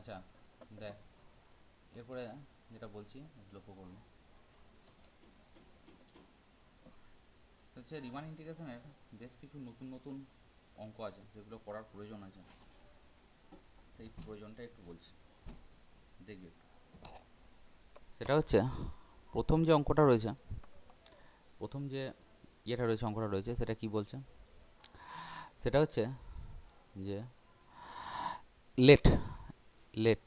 আচ্ছা, দেখ এরপরে যেটা বলছি লক্ষ্য করবো হচ্ছে রিমান ইন্টিগ্রেশনের বেশ কিছু নতুন নতুন অঙ্ক আছে যেগুলো করার প্রয়োজন আছে, সেই প্রয়োজনটা একটু বলছি, দেখবি একটু। সেটা হচ্ছে প্রথম যে অঙ্কটা রয়েছে, প্রথম যে ইয়েটা রয়েছে, অঙ্কটা রয়েছে, সেটা কি বলছে? সেটা হচ্ছে যে লেট লেট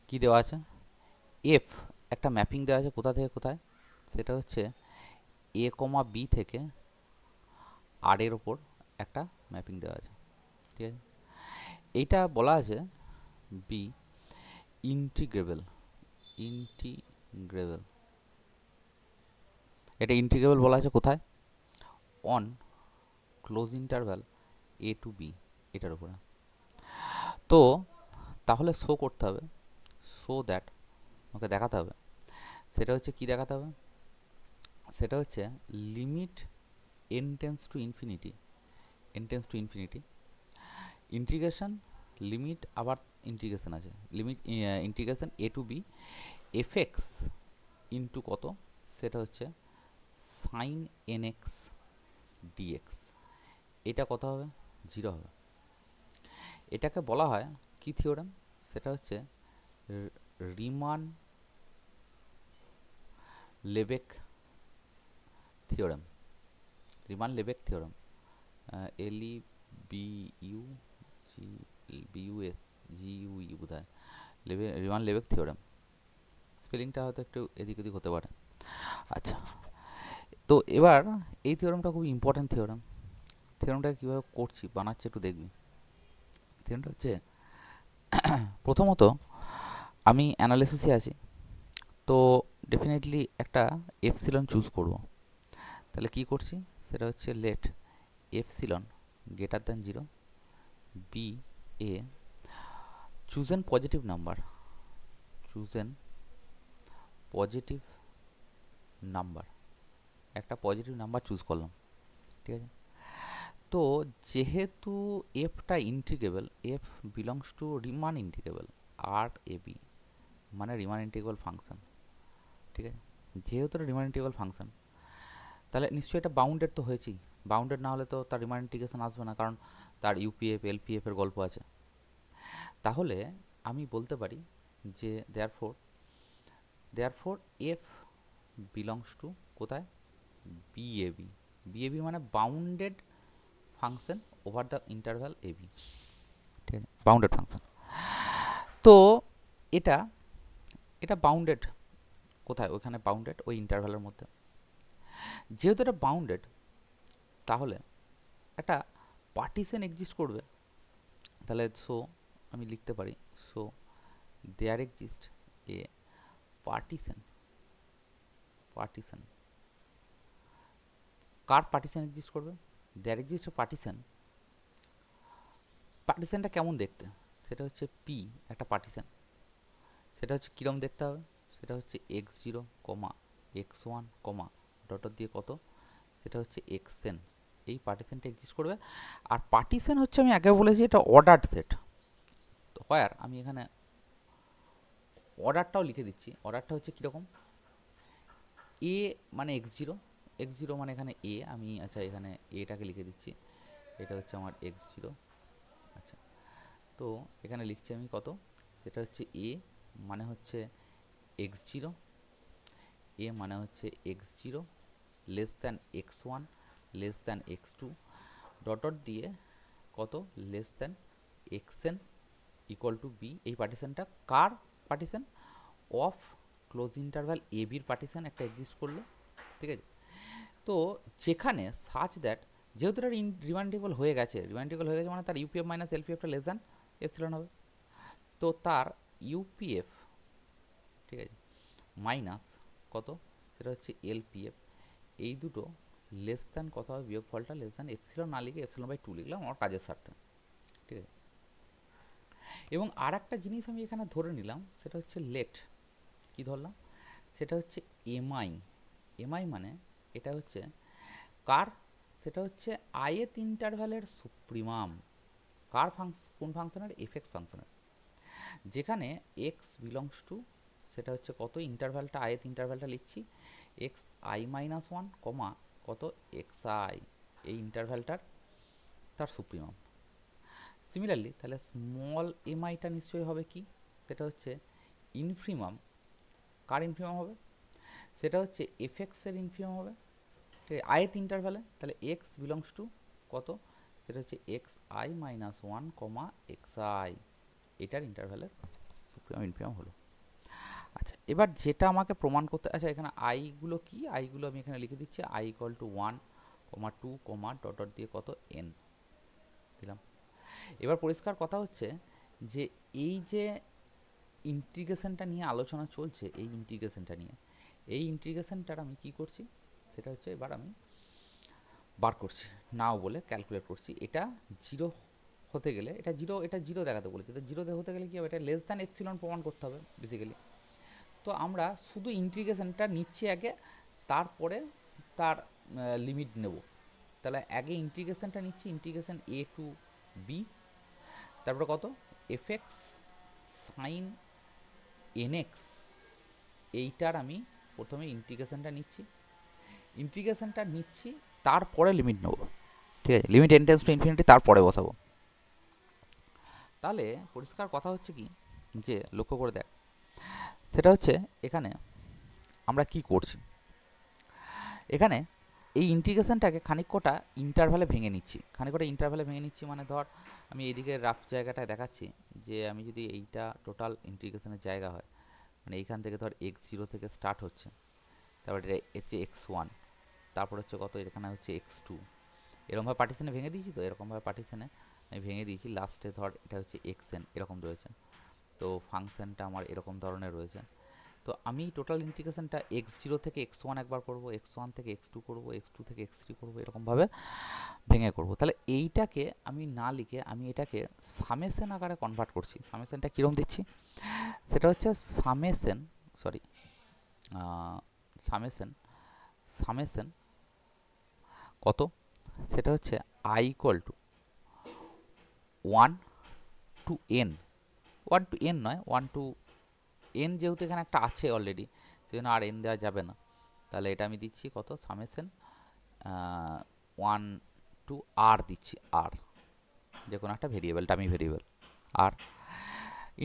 কি দেওয়া আছে, এফ একটা ম্যাপিং দেওয়া আছে কোথা থেকে কোথায়, সেটা হচ্ছে এ কমা বি থেকে আর এর ওপর একটা ম্যাপিং দেওয়া আছে, ঠিক আছে? এইটা বলা আছে বি ইন্টিগ্রেবল, ইন্টিগ্রেবল এটা ইন্টিগ্রেবল বলা আছে কোথায়, on close interval a to b, এটার উপরে। তো তাহলে শো করতে হবে, শো দ্যাট ওকে দেখাতে হবে, সেটা হচ্ছে কি দেখাতে হবে, সেটা হচ্ছে limit N tends to infinity, n tends to infinity integration, limit আবার ইন্টিগ্রেশন আছে, limit integration A to B F x into কত, সেটা হচ্ছে সাইন এন এক্স ডিএক্স, এটা কত হবে, 0 হবে। এটাকে বলা হয় কি থিওরেম, সেটা হচ্ছে Riemann Lebesgue theorem, Riemann Lebesgue theorem, L E B U G B U S G U E বোধ হয়, রিমান লেবেক থিওরেম, স্পেলিংটা হয়তো একটু এদিক ওদিক হতে পারে। আচ্ছা, তো এবার এই থিওরেমটা খুব ইম্পর্ট্যান্ট থিওরেম, থিওরেমটাকে কীভাবে করছি বানাচ্ছি একটু দেখবি। থিওরেমটা হচ্ছে প্রথমত আমি অ্যানালিসিসে আছি, তো ডেফিনেটলি একটা এফসিলন চুজ করব। তাহলে কি করছি, সেটা হচ্ছে let epsilon greater than 0 be a chosen positive number, chosen positive number, একটা পজিটিভ নাম্বার চুজ করলাম, ঠিক আছে? তো যেহেতু এফটা integrable, F belongs to Riemann integrable আর এ বি, মানে রিমান ইন্টিগ্রেবল ফাংশন, ঠিক আছে? যেহেতু এটা রিমান ইন্টিগ্রেবল ফাংশন, তাহলে নিশ্চয়ই এটা বাউন্ডেড তো হয়েছেই, বাউন্ডেড না হলে তো তার রিমান ইন্টিগ্রেশন আসবে না, কারণ তার ইউপিএফ এলপিএফ এর গল্প আছে। তাহলে আমি বলতে পারি যে দেয়ারফোর এফ বিলংস টু কোথায়, বিএবি, বিএবি মানে bounded function over the interval AB, ঠিক আছে? Bounded function. তো এটা এটা বাউন্ডেড কোথায়, ওখানে বাউন্ডেড ওই ইন্টারভ্যালের মধ্যে। যেহেতু এটা বাউন্ডেড, তাহলে একটা পার্টিশন এক্সিস্ট করবে, তাহলে সো আমি লিখতে পারি so there exist a partition, partition কার পার্টিশন এক্সিস্ট করবে, দেয়ার এক্সিস্ট পার্টিশন, পার্টিশনটা কেমন দেখতে, সেটা হচ্ছে পি একটা পার্টিশন, সেটা হচ্ছে কীরকম দেখতে হবে, সেটা হচ্ছে x zero comma x one comma dot দিয়ে কত, সেটা হচ্ছে এক্সএন, এই পার্টিশনটা এক্সিস্ট করবে। আর পার্টিশন হচ্ছে আমি আগে বলেছি এটা অর্ডার্ড সেট, তো হোয়ার আমি এখানে অর্ডারটাও লিখে দিচ্ছি, অর্ডারটা হচ্ছে কীরকম, এ মানে এক্স জিরো, এক্স জিরো মানে এখানে এ, আমি আচ্ছা এখানে এটাকে লিখে দিচ্ছি, এটা হচ্ছে আমার এক্স জিরো। আচ্ছা, তো এখানে লিখছি আমি কত, সেটা হচ্ছে এ মানে হচ্ছে এক্স জিরো, এ মানে হচ্ছে x zero less than x one less than x two dot dot দিয়ে কত, less than x n equal to b, এই পার্টিশনটা কার partition, of close interval a বির পার্টিশন একটা এক্সিস্ট করলো, ঠিক আছে? তো যেখানে সাচ দ্যাট, যেহেতু এটা রিমান্ডেবল হয়ে গেছে, রিমান্ডেবল হয়ে গেছে মানে তার ইউপিএফ মাইনাস এলপিএফটা লেস দ্যান এপসিলন হবে, তো তার ইউপিএফ, ঠিক আছে, মাইনাস কত, সেটা হচ্ছে এলপিএফ, এই দুটো লেস দ্যান কত হবে, বিয়োগফলটা লেস দ্যান এপসিলন না লিখে এপসিলন বাই 2 লিখলাম আমার কাজের স্বার্থে, ঠিক আছে? এবং আর একটা জিনিস আমি এখানে ধরে নিলাম, সেটা হচ্ছে লেট, কি ধরলাম, সেটা হচ্ছে এমআই, এমআই মানে এটা হচ্ছে কার, সেটা হচ্ছে আইএথ ইন্টারভ্যালের সুপ্রিমাম, কার কোন ফাংশনের, এফএক্স ফাংশনের। যেখানে এক্স বিলংস টু সেটা হচ্ছে কত, ইন্টারভ্যালটা আয়ের ইন্টারভ্যালটা লিখছি x I minus one comma কত এক্স আই, এই ইন্টারভ্যালটার তার সুপ্রিমাম। সিমিলারলি তাহলে স্মল এম আইটা নিশ্চয়ই হবে কি, সেটা হচ্ছে ইনফিমাম। কার ইনফিমাম হবে, সেটা হচ্ছে এফ এক্সের ইনফিমাম হবে, ঠিক আছে, আয়ের ইন্টারভ্যালে। তাহলে এক্স বিলংস টু কত, সেটা হচ্ছে x I minus one comma x I, এটার ইন্টারভ্যালের সুপ্রিমাম ইনফিমাম হলো। আচ্ছা, এবার যেটা আমাকে প্রমাণ করতে, আচ্ছা এখানে আইগুলো কি, আইগুলো আমি এখানে লিখে দিচ্ছি i equal to one comma two comma dot dot দিয়ে কত এন দিলাম। এবার পরিষ্কার কথা হচ্ছে যে এই যে ইন্টিগ্রেশনটা নিয়ে আলোচনা চলছে, এই ইন্টিগ্রেশনটার আমি কি করছি, সেটা হচ্ছে এবার আমি বার করছি, নাও বলে ক্যালকুলেট করছি। এটা জিরো হতে গেলে, এটা জিরো দেখাতে বলেছে, তো জিরো হতে গেলে কী হবে, এটা লেস দ্যান এপসিলন প্রমাণ করতে হবে বেসিক্যালি। তো আমরা শুধু ইন্টিগ্রেশনটা নিচ্ছি আগে, তারপরে তার লিমিট নেব। তাহলে আগে ইন্টিগ্রেশনটা নিচ্ছি, ইন্টিগ্রেশন এ টু বি, তারপরে কত f x sign n x, এইটার আমি প্রথমে ইন্টিগ্রেশনটা নিচ্ছি, তারপরে লিমিট নেব, ঠিক আছে, limit n tends to infinity তারপরে বসাবো। তাহলে পরিষ্কার কথা হচ্ছে কি, যে লক্ষ্য করে দেখ, সেটা হচ্ছে এখানে আমরা কি করছি, এখানে এই ইন্টিগ্রেশনটাকে খানিকটা ইন্টারভ্যালে ভেঙে নিচ্ছি, মানে ধর আমি এইদিকে রাফ জায়গাটায় দেখাচ্ছি, যে আমি যদি এইটা টোটাল ইন্টিগ্রেশনের জায়গা হয়, মানে এইখান থেকে ধর এক্স জিরো থেকে স্টার্ট হচ্ছে, তারপরে এটা হচ্ছে এক্স ওয়ান, তারপর হচ্ছে কত, এখানে হচ্ছে এক্স টু, এরকমভাবে পার্টিশনে ভেঙে দিয়েছি, তো এরকমভাবে পার্টিশনে আমি ভেঙে দিয়েছি, লাস্টে ধর এটা হচ্ছে এক্স এন এরকম রয়েছে, তো ফাংশনটা আমার এরকম ধরনের রয়েছে। তো আমি টোটাল ইন্টিগ্রেশনটা এক্স জিরো থেকে এক্স ওয়ান একবার করবো, এক্স ওয়ান থেকে এক্স টু করবো, এক্স টু থেকে এক্স থ্রি করবো, এরকমভাবে ভেঙে করবো। তাহলে এইটাকে আমি না লিখে আমি এটাকে সামেশন আকারে কনভার্ট করছি। সামেশনটা কীরকম দিচ্ছি, সেটা হচ্ছে সামেশন সামেশন কত, সেটা হচ্ছে i equal to one to n, নয়, ওয়ান টু এন, যেহেতু এখানে একটা আছে অলরেডি, সেজন্য আর এন দেওয়া যাবে না। তাহলে এটা আমি দিচ্ছি কত, সামেশন ওয়ান টু আর দিচ্ছি, আর যে কোনো একটা ভেরিয়েবলটা আমি ভেরিয়েবল আর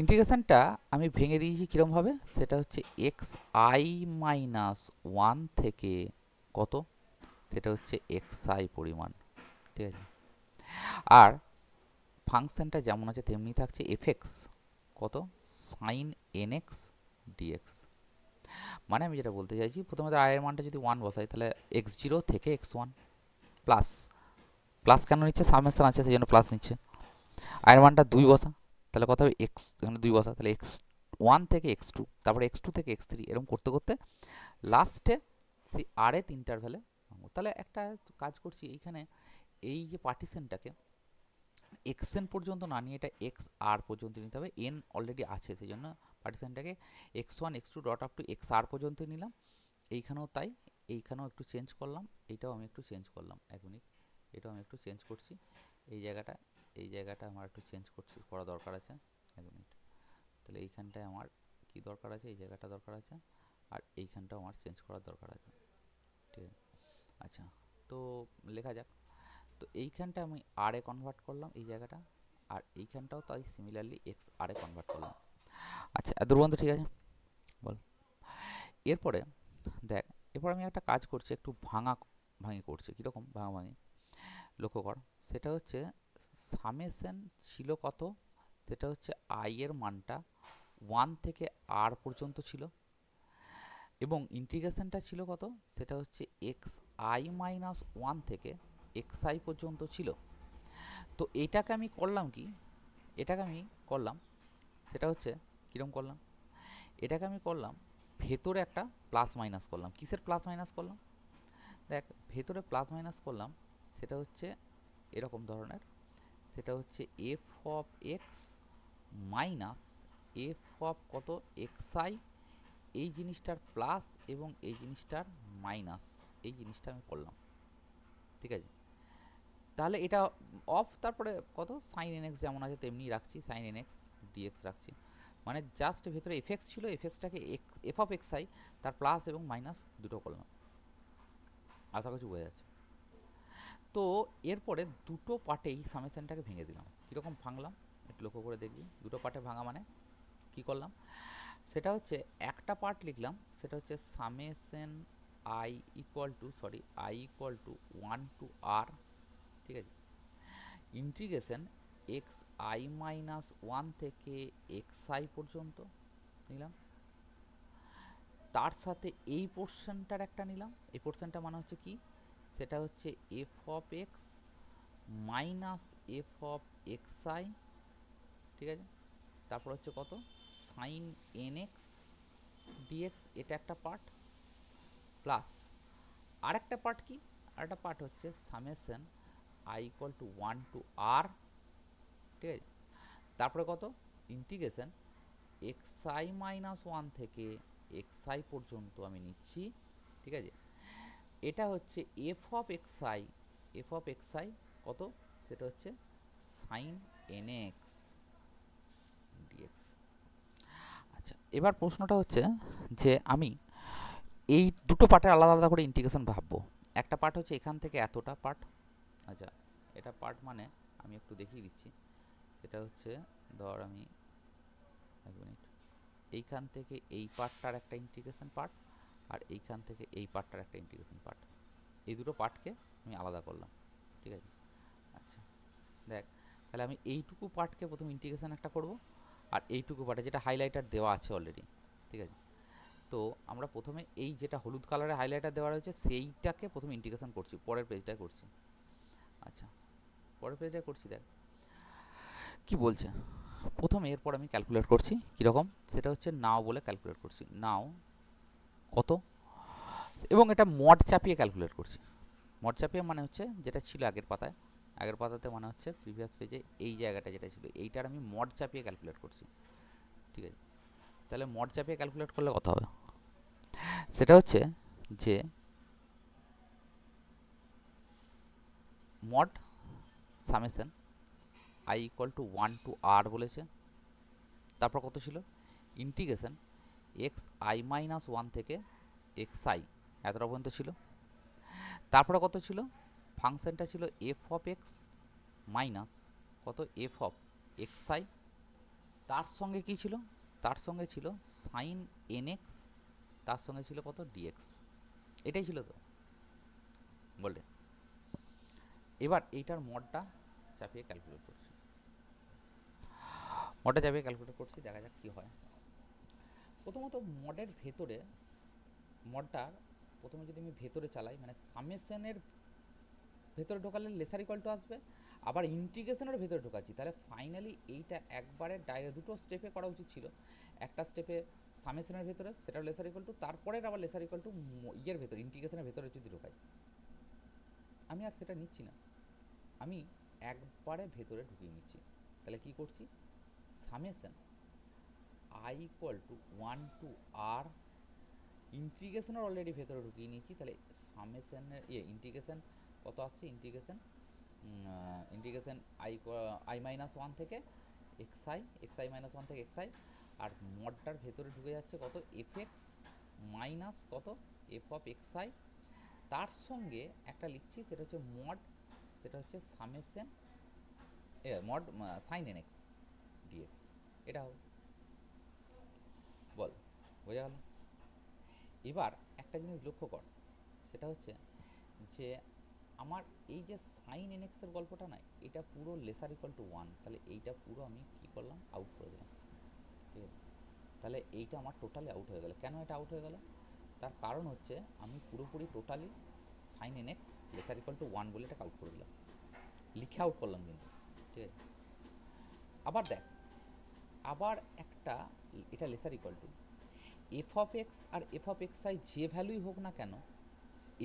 ইন্টিগ্রেশনটা আমি ভেঙে দিয়েছি কীরকমভাবে, সেটা হচ্ছে এক্স আই মাইনাস ওয়ান থেকে কত, সেটা হচ্ছে এক্স আই পরিমাণ, ঠিক আছে, আর ফাংশনটা যেমন আছে তেমনি থাকছে এফ এক্স কত, সাইন এন এক্স ডিএক্স। মানে আমি যেটা বলতে চাইছি, প্রথমে আয়ের মানটা যদি ওয়ান বসাই, তাহলে এক্স জিরো থেকে এক্স ওয়ান প্লাস কেন নিচ্ছে, সামেশন আছে সেই জন্য প্লাস নিচ্ছে। আয়ের মানটা দুই বসা, তাহলে কত হবে এক্স, এখানে দুই বসা, তাহলে এক্স ওয়ান থেকে এক্স টু, তারপরে এক্স টু থেকে এক্স থ্রি, এরকম করতে করতে লাস্টে সেই আর এর ইন্টারভ্যালে। তাহলে একটা কাজ করছি, এইখানে এই যে পার্টিশনটাকে এক্স এন পর্যন্ত না নিয়ে এটা এক্স আর পর্যন্ত নিতে হবে, এন অলরেডি আছে সেই জন্য পার্টিশনটাকে X one X two dot up to X R পর্যন্ত নিলাম। এইখানেও তাই, এইখানেও একটু চেঞ্জ করলাম, এইটাও আমি একটু চেঞ্জ করলাম, এক মিনিট, এটাও আমি একটু চেঞ্জ করছি, এই জায়গাটা আমার একটু চেঞ্জ করা দরকার আছে, এক মিনিট। তাহলে এইখানটায় আমার কি দরকার আছে, এই জায়গাটা দরকার আছে, আর এইখানটাও আমার চেঞ্জ করার দরকার আছে, ঠিক আছে। আচ্ছা, তো লেখা যাক, তো এইখানটা আমি আর এ কনভার্ট করলাম এই জায়গাটা, আর এইখানটাও তাই সিমিলারলি এক্স আর এ কনভার্ট করলাম। আচ্ছা, এত পর্যন্ত ঠিক আছে বল। এরপরে দেখ, এরপর আমি একটা কাজ করছি, একটু ভাঙি করছি, কীরকম ভাঙি লক্ষ্য কর, সেটা হচ্ছে সামেশন ছিল কত, সেটা হচ্ছে আই এর মানটা ওয়ান থেকে আর পর্যন্ত ছিল, এবং ইন্টিগ্রেশনটা ছিল কত, সেটা হচ্ছে এক্স আই মাইনাস ওয়ান থেকে এক্স আই পর্যন্ত ছিল। তো এটাকে আমি করলাম কি, সেটা হচ্ছে কীরকম করলাম, এটাকে আমি করলাম ভেতরে একটা প্লাস মাইনাস করলাম। কিসের প্লাস মাইনাস করলাম, দেখ ভেতরে প্লাস মাইনাস করলাম, সেটা হচ্ছে এরকম ধরনের, সেটা হচ্ছে f of X minus F of কত এক্স আই, এই জিনিসটার প্লাস এবং এই জিনিসটার মাইনাস, এই জিনিসটা আমি করলাম, ঠিক আছে। তাহলে এটা অফ, তারপরে কত সাইন এন এক্স যেমন আছে তেমনি রাখছি, সাইন এন এক্স ডিএক্স রাখছি। মানে জাস্ট ভেতরে এফএক্স ছিল, এফএক্সটাকে এফ অফ এক্স আই তার প্লাস এবং মাইনাস দুটো করলাম। আশা করছি বোঝা যাচ্ছে। তো এরপরে দুটো পার্টেই সামেশনটাকে ভেঙে দিলাম। কীরকম ভাঙলাম একটু লক্ষ্য করে দেখবি। দুটো পার্টে ভাঙা মানে কী করলাম, সেটা হচ্ছে একটা পার্ট লিখলাম, সেটা হচ্ছে summation I equal two I equal to 1 to r, ঠিক আছে, ইন্টিগ্রেশন এক্স আই মাইনাস 1 থেকে এক্স আই পর্যন্ত নিলাম। তার সাথে এই পোর্শনটার একটা নিলাম। এই পোর্শনটা মানে হচ্ছে কি, সেটা হচ্ছে f of X minus F of x I, ঠিক আছে। তারপর হচ্ছে কত, সাইন এন এক্স ডিএক্স, এটা একটা পার্ট, প্লাস আরেকটা পার্ট কি, আরেকটা পার্ট হচ্ছে summation I equal to 1 to r, ঠিক আছে। তারপরে কত, ইন্টিগ্রেশন এক্স আই মাইনাস 1 থেকে এক্স আই পর্যন্ত আমি নিচ্ছি, ঠিক আছে। এটা হচ্ছে f of x I, F of x I কত, সেটা হচ্ছে সাইন এন এক্স ডিএক্স। আচ্ছা, এবার প্রশ্নটা হচ্ছে যে আমি এই দুটো পার্টের আলাদা আলাদা করে ইন্টিগ্রেশন ভাববো। একটা পার্ট হচ্ছে এখান থেকে এতটা পার্ট, আচ্ছা এটা পার্ট মানে আমি একটু দেখিয়ে দিচ্ছি। সেটা হচ্ছে ধর আমি এক মিনিট, এইখান থেকে এই পার্টটার একটা ইন্টিগ্রেশন পার্ট, আর এইখান থেকে এই পার্টটার একটা ইন্টিগ্রেশন পার্ট, এই দুটো পার্টকে আমি আলাদা করলাম, ঠিক আছে। আচ্ছা দেখ, তাহলে আমি এইটুকু পার্টকে প্রথম ইন্টিগ্রেশন একটা করব, আর এইটুকু পার্টে যেটা হাইলাইটার দেওয়া আছে অলরেডি, ঠিক আছে। তো আমরা প্রথমে এই যেটা হলুদ কালারে হাইলাইটার দেওয়া রয়েছে সেইটাকে প্রথমে ইন্টিগ্রেশন করছি, পরের পেজটায় করছি। আচ্ছা পরের পেজটায় করছি, দেখ কি বলছে। প্রথমে এরপর আমি ক্যালকুলেট করছি কীরকম, সেটা হচ্ছে নাও বলে ক্যালকুলেট করছি, নাও কত, এবং এটা মড চাপিয়ে ক্যালকুলেট করছি। মড চাপিয়ে মানে হচ্ছে যেটা ছিল আগের পাতায়, আগের পাতাতে মানে হচ্ছে প্রিভিয়াস পেজে এই জায়গাটা যেটা ছিল এইটার আমি মড চাপিয়ে ক্যালকুলেট করছি, ঠিক আছে। তাহলে মড চাপিয়ে ক্যালকুলেট করলে কত হবে, সেটা হচ্ছে যে mod summation I equal to 1 to r বলেছে। তারপর কত ছিল, ইন্টিগ্রেশন এক্স আই মাইনাস 1 থেকে এক্স আই এতটা পর্যন্ত ছিল। তারপরে কত ছিল, ফাংশনটা ছিল এফ অফ এক্স মাইনাস কত, এফ অফ এক্স আই, তার সঙ্গে কি ছিল, তার সঙ্গে ছিল সাইন এন এক্স, তার সঙ্গে ছিল কত, ডিএক্স। এটাই ছিল তো বললে। এবার এইটার মডটা চাপিয়ে ক্যালকুলেট করছি, মডটা চাপিয়ে ক্যালকুলেট করছি, দেখা যাক কী হয়। প্রথমত মডের ভেতরে, মডটার প্রথমে যদি আমি ভেতরে চালাই, মানে সামেশনের ভেতরে ঢোকালে লেসার ইকুয়াল টু আসবে, আবার ইন্টিগ্রেশনের ভেতরে ঢোকাচ্ছি, তাহলে ফাইনালি এইটা একবারে ডাইরেক্ট দুটো স্টেপে করা উচিত ছিল। একটা স্টেপে সামেশনের ভেতরে, সেটা লেসার ইকুয়াল টু, তারপরের আবার লেসার ইকুয়াল টু ইয়ের ভেতরে, ইন্টিগ্রেশনের ভেতরে যদি ঢোকাই। আমি আর সেটা নিচ্ছি না, আমি একবারে ভেতরে ঢুকিয়ে নিচ্ছি। তাহলে কি করছি, summation I equal to 1 to r, ইন্টিগ্রেশনের অলরেডি ভেতরে ঢুকিয়ে নিয়েছি, তাহলে সামেশনের ইন্টিগ্রেশন কত আসছে, ইন্টিগ্রেশন ইন্টিগ্রেশন আই মাইনাস 1 থেকে এক্স আই মাইনাস 1 থেকে এক্স আই, আর মডটার ভেতরে ঢুকে যাচ্ছে কত, এফ এক্স মাইনাস কত, এফ অফ এক্স আই, তার সঙ্গে একটা লিখছি সেটা হচ্ছে মড, সেটা হচ্ছে summation mod sine n x dx. এটা হবে, বল বোঝা গেল। এবার একটা জিনিস লক্ষ্য কর, সেটা হচ্ছে যে আমার এই যে সাইন এন এক্সের গল্পটা নাই, এটা পুরো লেসার ইকুয়াল টু 1, তাহলে এইটা পুরো আমি কী করলাম, আউট করে দিলাম, ঠিক আছে। তাহলে এইটা আমার টোটালি আউট হয়ে গেল। কেন এটা আউট হয়ে গেল, তার কারণ হচ্ছে আমি পুরোপুরি totally sign n x laser equal to 1 বলে এটাকে আউট করে দিলাম, লিখে আউট করলাম কিন্তু, ঠিক আছে। আবার দেখ, আবার একটা, এটা lesser equal to f of x আর এফ অফ এক্স আই যে ভ্যালুই হোক না কেন,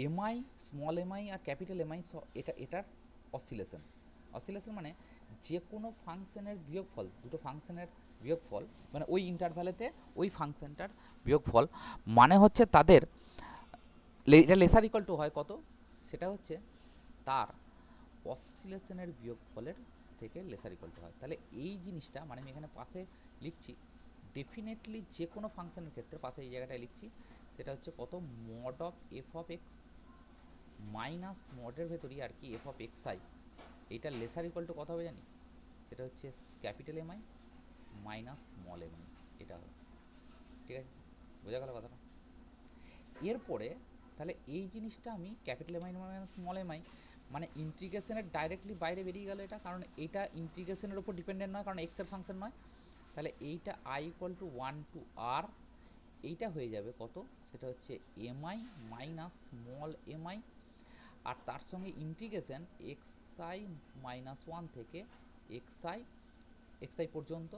এমআই, স্মল এমআই আর ক্যাপিটাল এমআই, এটা এটার অসিলেশন। অসিলেশন মানে যে কোনো ফাংশনের বিয়োগফল, দুটো ফাংশনের বিয়োগফল, মানে ওই ইন্টারভ্যালেতে ওই ফাংশনটার বিয়োগফল, মানে হচ্ছে তাদের এটা লেসার ইকুয়াল টু হয় কত, সেটা হচ্ছে তার অসিলেশনের বিয়োগফলের থেকে লেসার ইকুয়াল টু হয়। তাহলে এই জিনিসটা মানে আমি এখানে পাশে লিখছি ডেফিনেটলি যে কোনো ফাংশনের ক্ষেত্রে পাশে এই জায়গাটায় লিখছি, সেটা হচ্ছে কত, mod of F of X minus মডের ভেতরই আর কি এফ অফ এক্স আই, এইটা লেসার ইকুয়াল টু কত হবে জানিস, সেটা হচ্ছে capital M I minus small M I, এটা হবে। ঠিক আছে, বোঝা গেল কথাটা? এরপরে তাহলে এই জিনিসটা আমি capital M I minus small M i মানে ইন্টিগ্রেশনের ডাইরেক্টলি বাইরে বেরিয়ে গেল এটা, কারণ এটা ইন্টিগ্রেশনের উপর ডিপেন্ডেন্ট নয়, কারণ এক্সের ফাংশন নয়। তাহলে এইটা I equal to 1 to R, এইটা হয়ে যাবে কত, সেটা হচ্ছে M I minus small M I, আর তার সঙ্গে ইন্টিগ্রেশন এক্স আই মাইনাস 1 থেকে এক্স আই পর্যন্ত।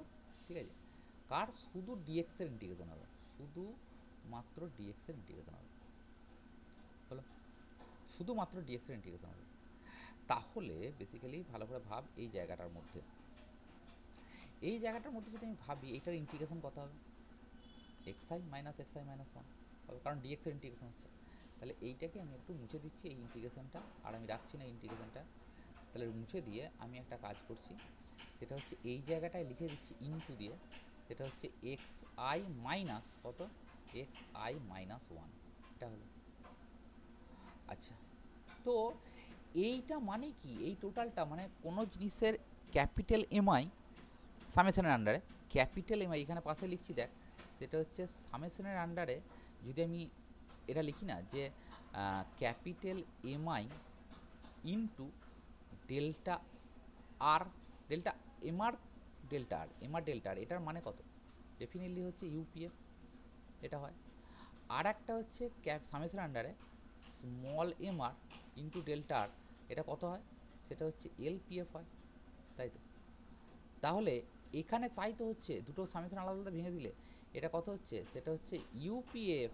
ঠিক আছে, কার, শুধু ডিএক্সের ইন্টিগ্রেশন হবে, শুধু মাত্র ডিএক্সের ইন্টিগ্রেশন হবে, হলো, শুধুমাত্র ডিএক্সের ইন্টিগ্রেশন হবে। তাহলে বেসিক্যালি ভালো করে ভাব, এই জায়গাটার মধ্যে যদি আমি ভাবি এইটার ইন্টিগ্রেশন কত হবে, এক্স আই মাইনাস 1 হবে, কারণ ডিএক্সের ইন্টিগ্রেশন হচ্ছে। তাহলে এইটাকে আমি একটু মুছে দিচ্ছি, এই ইন্টিগ্রেশনটা, আর আমি রাখছি না ইন্টিগ্রেশনটা। তাহলে মুছে দিয়ে আমি একটা কাজ করছি, সেটা হচ্ছে এই জায়গাটায় লিখে দিচ্ছি ইনটু দিয়ে, সেটা হচ্ছে এক্স আই মাইনাস কত, এক্স আই মাইনাস 1, এটা হলো। আচ্ছা, তো এইটা মানে কি, এই টোটালটা মানে কোনো জিনিসের ক্যাপিটাল এমআই সামেশনের আন্ডারে, ক্যাপিটাল এমআই এখানে পাশে লিখছি দেখ, সেটা হচ্ছে সামেশনের আন্ডারে যদি আমি এটা লিখি না যে ক্যাপিটাল এমআই ইন্টু ডেল্টা আর, ডেল্টা এমআর ডেল্টা আর, এটার মানে কত, ডেফিনেটলি হচ্ছে ইউপিএফ, এটা হয়। আর একটা হচ্ছে সামেশনের আন্ডারে স্মল এমআর ইন্টু ডেল্টা আর, এটা কত হয়, সেটা হচ্ছে এলপিএফ হয়, তাই তো? তাহলে এখানে তাই তো হচ্ছে, দুটো সামেশন আলাদা আলাদা ভেঙে দিলে এটা কত হচ্ছে, সেটা হচ্ছে ইউপিএফ,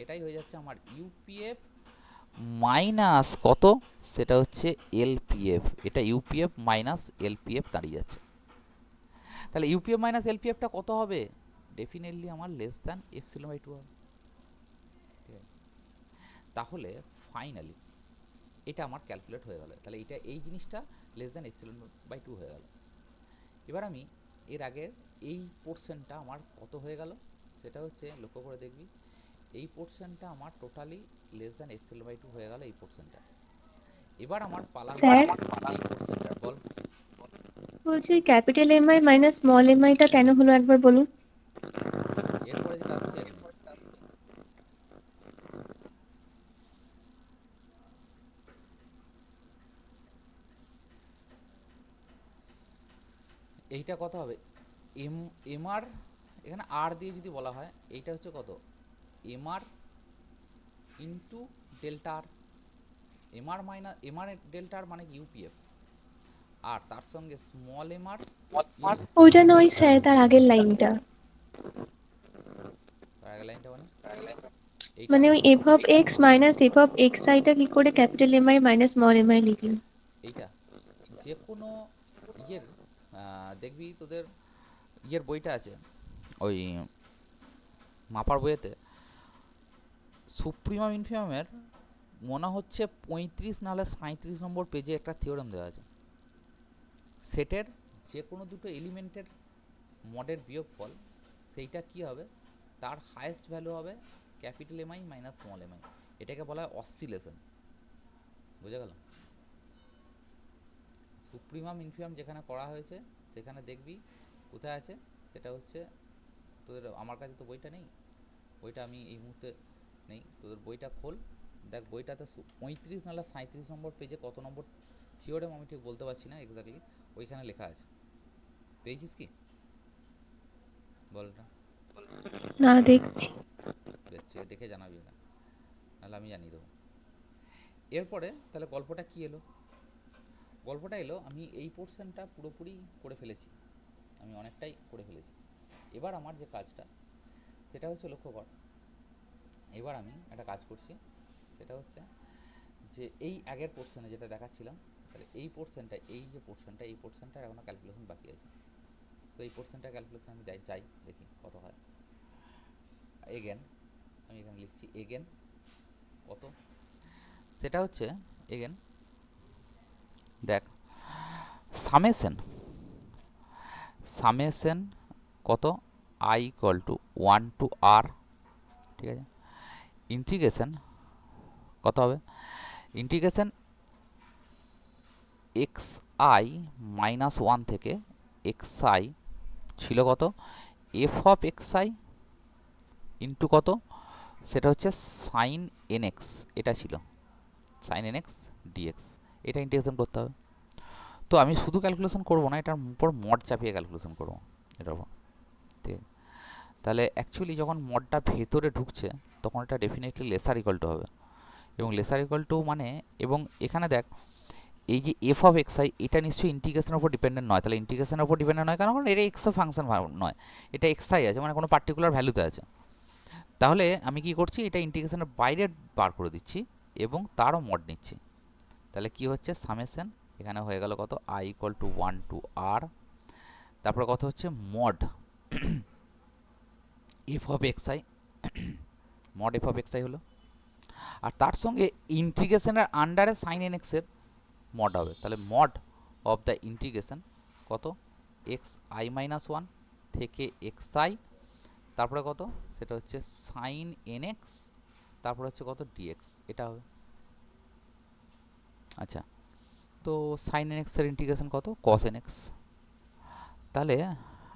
এটাই হয়ে যাচ্ছে আমার ইউপিএফ মাইনাস কত, সেটা হচ্ছে এলপিএফ, এটা ইউপিএফ মাইনাস এলপিএফ দাঁড়িয়ে যাচ্ছে। তাহলে ইউপিএফ মাইনাস এলপিএফটা কত হবে, ডেফিনেটলি আমার লেস দ্যান এপসিলন বাই 2 হবে। ঠিক আছে, তাহলে ফাইনালি এটা আমার ক্যালকুলেট হয়ে গেল, তাহলে এটা এই জিনিসটা লেস দ্যান এপসিলন বাই 2 হয়ে গেল। এবার আমি এর আগের এই পোর্শনটা আমার কত হয়ে গেল, সেটা হচ্ছে লক্ষ্য করে দেখবি, এই পোর্শনটা আমার totally less than epsilon by 2 হয়ে গেল, এই পোর্শনটা। এবার আমার পালা স্যার, এই পোর্শনটা, বল। বলছি ক্যাপিটাল এমআই মাইনাস স্মল এমআইটা কেন হলো একবার বলুন। এরপরে যেটা আসছে এমনি, এইটা কত হবে, এমআর এখানে আর দিয়ে যদি বলা হয়, এইটা হচ্ছে কত, এমআর ইন্টু ডেল্টা আর, এমআর মাইনাস এমআর ডেল্টা আর মানে কি ইউপিএফ, আর তার সঙ্গে স্মল এমআর, ওইটা নয় স্যার, তার আগের লাইনটা, তার আগের লাইনটা মানে এইটা, মানে ওই F of X minus F of x আইটা কি করে capital MI minus small MI লিখলেন। এইটা যে কোনো ইয়ের দেখবি তোদের ইয়ের বইটা আছে, ওই মাপার বইয়েতে সুপ্রিমাম ইনফিমামের মনে হচ্ছে 35 নাহলে 37 নম্বর পেজে একটা থিওরেম দেওয়া আছে, সেটের যে কোনো দুটো এলিমেন্টের মডের বিয়োগফল, সেইটা কি হবে, তার হায়েস্ট ভ্যালু হবে capital MI minus small MI, এটাকে বলা হয় অসিলেশন। বুঝা গেল? সুপ্রিমাম ইনফিমাম যেখানে করা হয়েছে সেখানে দেখবি কোথায় আছে, সেটা হচ্ছে তোদের, আমার কাছে তো বইটা নেই, বইটা আমি এই মুহূর্তে নেই, তোদের বইটা খোল দেখ, বইটাতে 35 নাহলে 37 নম্বর পেজে কত নম্বর থিওরেম আমি ঠিক বলতে পারছি না এক্স্যাক্টলি, ওইখানে লেখা আছে, পেয়েছিস কি বলটা? না, দেখছি। বেশ, ঠিক দেখে জানাবি না, নাহলে আমি জানিয়ে দেবো। এরপরে তাহলে গল্পটা কি এলো, গল্পটা এলো আমি এই পোর্শনটা পুরোপুরি করে ফেলেছি, আমি অনেকটাই করে ফেলেছি। এবার আমার যে কাজটা সেটা হচ্ছে, লক্ষ্য কর, এবার আমি একটা কাজ করছি, সেটা হচ্ছে যে এই আগের পোর্শনে যেটা দেখাচ্ছিলাম, তাহলে এই পোর্শনটা, এই যে পোর্শনটা, এই পোর্শনটার এখনো ক্যালকুলেশন বাকি আছে, তো এই পোর্শনটা ক্যালকুলেশন আমি যাই দেখি কত হয়। এগেন আমি এখানে লিখছি, এগেন কত, সেটা হচ্ছে এগেন দেখ, সামেশন কত, আই ইকুয়াল টু 1 টু আর, ঠিক আছে। ইন্টিগ্রেশন কত হবে, ইন্টিগ্রেশন এক্স আই মাইনাস 1 থেকে এক্স আই ছিল কত, f of x I into কত, সেটা হচ্ছে সাইন এন এক্স, এটা ছিল সাইন এন এক্স ডিএক্স, এটা ইন্টিগ্রেশন করতে হবে। তো আমি শুধু ক্যালকুলেশন করবো না, এটার উপর মড চাপিয়ে ক্যালকুলেশন করবো এটার উপর, ঠিক আছে। তাহলে অ্যাকচুয়ালি যখন মডটা ভেতরে ঢুকছে তখন এটা ডেফিনেটলি লেসার ইকুয়াল টু হবে, এবং লেসার ইকুয়াল টু মানে, এবং এখানে দেখ এই যে এফ অফ এক্স আই এটা নিশ্চয়ই ইন্টিগ্রেশনের উপর ডিপেন্ডেন্ট নয়, তাহলে ইন্টিগ্রেশনের উপর ডিপেন্ডেন্ট নয় কারণ এটা এক্স ফাংশন নয়, এটা এক্স আই আছে মানে কোনো পার্টিকুলার ভ্যালুতে আছে। তাহলে আমি কি করছি, এটা ইন্টিগ্রেশনের বাইরে বার করে দিচ্ছি এবং তারও মড নিচ্ছি। তাহলে কি হচ্ছে, সামেশন এখানে হয়ে গেল কত, আই ইকুয়াল টু 1 টু আর, তারপরে কত হচ্ছে mod f of x I, mod f of x I হলো, আর তার সঙ্গে ইন্টিগ্রেশনের আন্ডারে সাইন এন এক্সের মড হবে। তাহলে মড অফ দ্য ইন্টিগ্রেশন কত, এক্স আই মাইনাস 1 থেকে এক্স আই, তারপরে কত, সেটা হচ্ছে সাইন এন এক্স, তারপরে হচ্ছে কত ডিএক্স, এটা হবে। আচ্ছা, তো সাইন এন এক্সের ইন্টিগ্রেশন কত, কস এন এক্স। তাহলে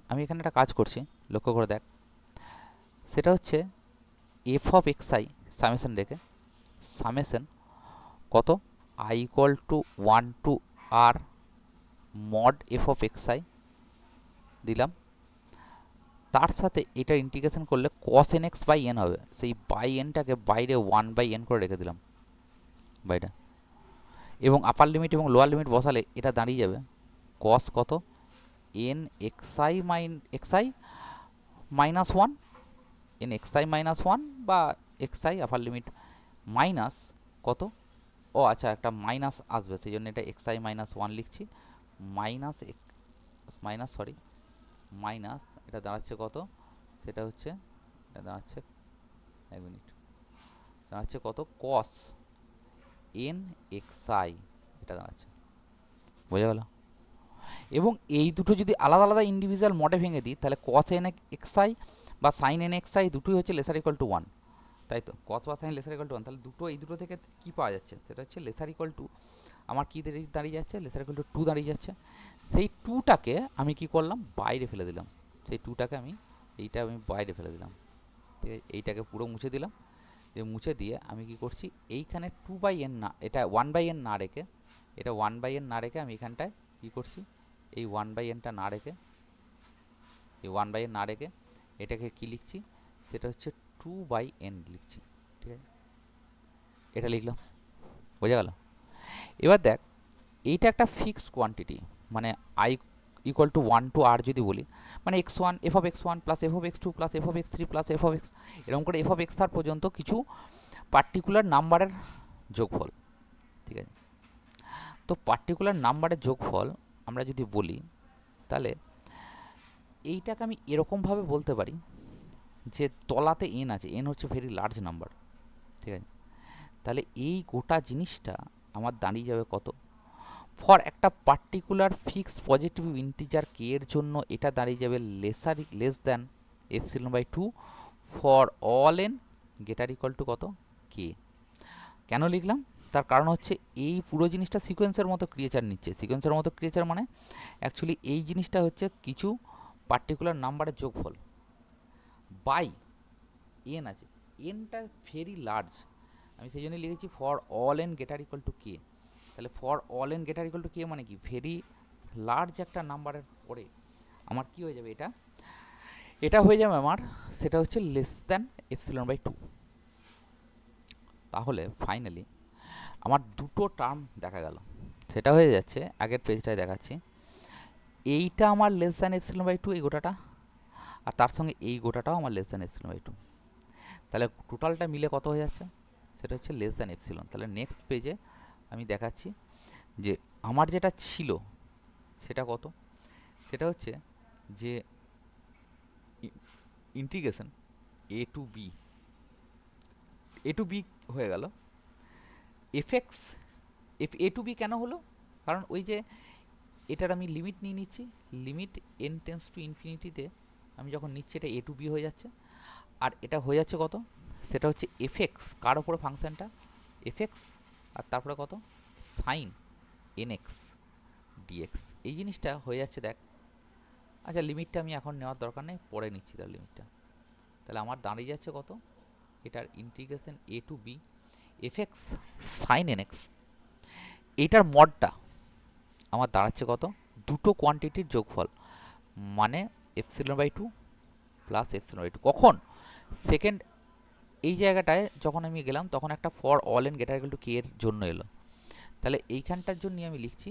আমি এখানে একটা কাজ করছি, লক্ষ্য করে দেখ, সেটা হচ্ছে f of x i summation রেখে, সামেশন কত, আই ইকুয়াল টু 1 টু আর mod f of x i দিলাম, তার সাথে এটা ইন্টিগ্রেশন করলে cos n x by n হবে, সেই বাই এনটাকে বাইরে 1 বাই এন করে রেখে দিলাম বাইরে, এবং আপার লিমিট এবং লোয়ার লিমিট বসালে এটা দাঁড়িয়ে যাবে কস কত, N x I minus 1, N x I minus 1 বা x I upper limit minus কত, ও আচ্ছা একটা মাইনাস আসবে সেই জন্য এটা এক্স আই মাইনাস 1 লিখছি, মাইনাস মাইনাস এটা দাঁড়াচ্ছে কত, সেটা হচ্ছে এটা দাঁড়াচ্ছে 1 মিনিট, দাঁড়াচ্ছে কত, কস এন এক্স আই, এটা দাঁড়াচ্ছে, বোঝা গেল। এবং এই দুটো যদি আলাদা আলাদা ইন্ডিভিজুয়াল মডে ভেঙে দিই তাহলে কস এন এক্স আই বা সাইন এন এক্স আই দুটোই হচ্ছে লেসার ইকুয়াল টু 1, তাই তো, কস বা সাইন লেসার ইকুয়াল টু 1, তাহলে এই দুটো থেকে কী পাওয়া যাচ্ছে, সেটা হচ্ছে লেসার ইকুয়াল টু, আমার কী দাঁড়িয়ে যাচ্ছে, লেসার ইকুয়াল টু 2 দাঁড়িয়ে যাচ্ছে। সেই 2টাকে আমি কি করলাম, বাইরে ফেলে দিলাম, সেই 2টাকে আমি বাইরে ফেলে দিলাম, ঠিক আছে, এইটাকে পুরো মুছে দিলাম, মুছে দিয়ে আমি কি করছি, এইখানে 2 বাই এন না, এটা 1 বাই এন না রেখে, এটা 1 বাই এন না রেখে আমি এখানটায় কী করছি, এই 1 বাই এনটা না রেখে, এই 1 বাই এন না রেখে এটাকে কী লিখছি, সেটা হচ্ছে 2 বাই এন লিখছি, ঠিক আছে, এটা লিখলাম, বোঝা গেল। এবার দেখ এইটা একটা ফিক্সড কোয়ান্টিটি, মানে আই ইকুয়াল টু 1 টু আর যদি বলি, মানে x1 F of x1 plus F of x2 plus F of x3 plus F of x, এরকম করে এফ অফ x আর পর্যন্ত কিছু পার্টিকুলার নাম্বারের যোগফল, ঠিক আছে। তো পার্টিকুলার নাম্বারের যোগফল আমরা যদি বলি তাহলে এইটাকে আমি এরকমভাবে বলতে পারি যে তলাতে এন আছে, এন হচ্ছে ভেরি লার্জ নাম্বার, ঠিক আছে। তাহলে এই গোটা জিনিসটা আমার দাঁড়িয়ে যাবে কত, ফর একটা particular fixed positive integer k এর জন্য এটা দাঁড়িয়ে যাবে less than epsilon by 2 for all N greater equal to কত, কে। কেন লিখলাম, তার কারণ হচ্ছে এই পুরো জিনিসটা সিকোয়েন্সের মতো ক্রিয়েচার নিচ্ছে, সিকোয়েন্সের মতো ক্রিয়েচার মানে অ্যাকচুয়ালি এই জিনিসটা হচ্ছে কিছু পার্টিকুলার নাম্বারের যোগফল বাই এন আছে, এনটা ভেরি লার্জ, আমি সেই জন্য লিখেছি for all N greater equal to K. তাহলে for all N greater equal to K মানে কি, ভেরি লার্জ একটা নাম্বারের পরে আমার কি হয়ে যাবে, এটা হয়ে যাবে আমার, সেটা হচ্ছে লেস দ্যান এপসিলন বাই 2। তাহলে ফাইনালি আমার দুটো টার্ম দেখা গেল, সেটা হয়ে যাচ্ছে আগের পেজটায় দেখাচ্ছি, এইটা আমার লেস দ্যান এপসিলন বাই 2 এই গোটাটা, আর তার সঙ্গে এই গোটাটাও আমার লেস দ্যান এপসিলন বাই 2, তাহলে টোটালটা মিলে কত হয়ে যাচ্ছে, সেটা হচ্ছে লেস দ্যান এপসিলন। তাহলে নেক্সট পেজে আমি দেখাচ্ছি যে আমার যেটা ছিল সেটা কত, সেটা হচ্ছে যে ইন্টিগ্রেশন এ টু বি হয়ে গেল এফএক্স, এ টু বি কেন হলো, কারণ ওই যে এটার আমি লিমিট নিয়ে নিচ্ছি, লিমিট এন টেন্স টু ইনফিনিটিতে আমি যখন নিচ্ছি এটা এ টু বি হয়ে যাচ্ছে, আর এটা হয়ে যাচ্ছে কত, সেটা হচ্ছে এফএক্স, কার ওপরে ফাংশনটা, এফএক্স, আর তারপরে কত সাইন এনএক্স ডিএক্স, এই জিনিসটা হয়ে যাচ্ছে দেখ। আচ্ছা লিমিটটা আমি এখন নেওয়ার দরকার নেই, পরে নিচ্ছি তার লিমিটটা। তাহলে আমার দাঁড়িয়ে যাচ্ছে কত, এটার integration A to B FX sine NX, এইটার মডটা আমার দাঁড়াচ্ছে কত, দুটো কোয়ান্টিটির যোগফল, মানে epsilon by two plus epsilon by two. কখন, সেকেন্ড এই জায়গাটায় যখন আমি গেলাম তখন একটা for all N greater equal to K এর জন্য এলো, তাহলে এইখানটার জন্য আমি লিখছি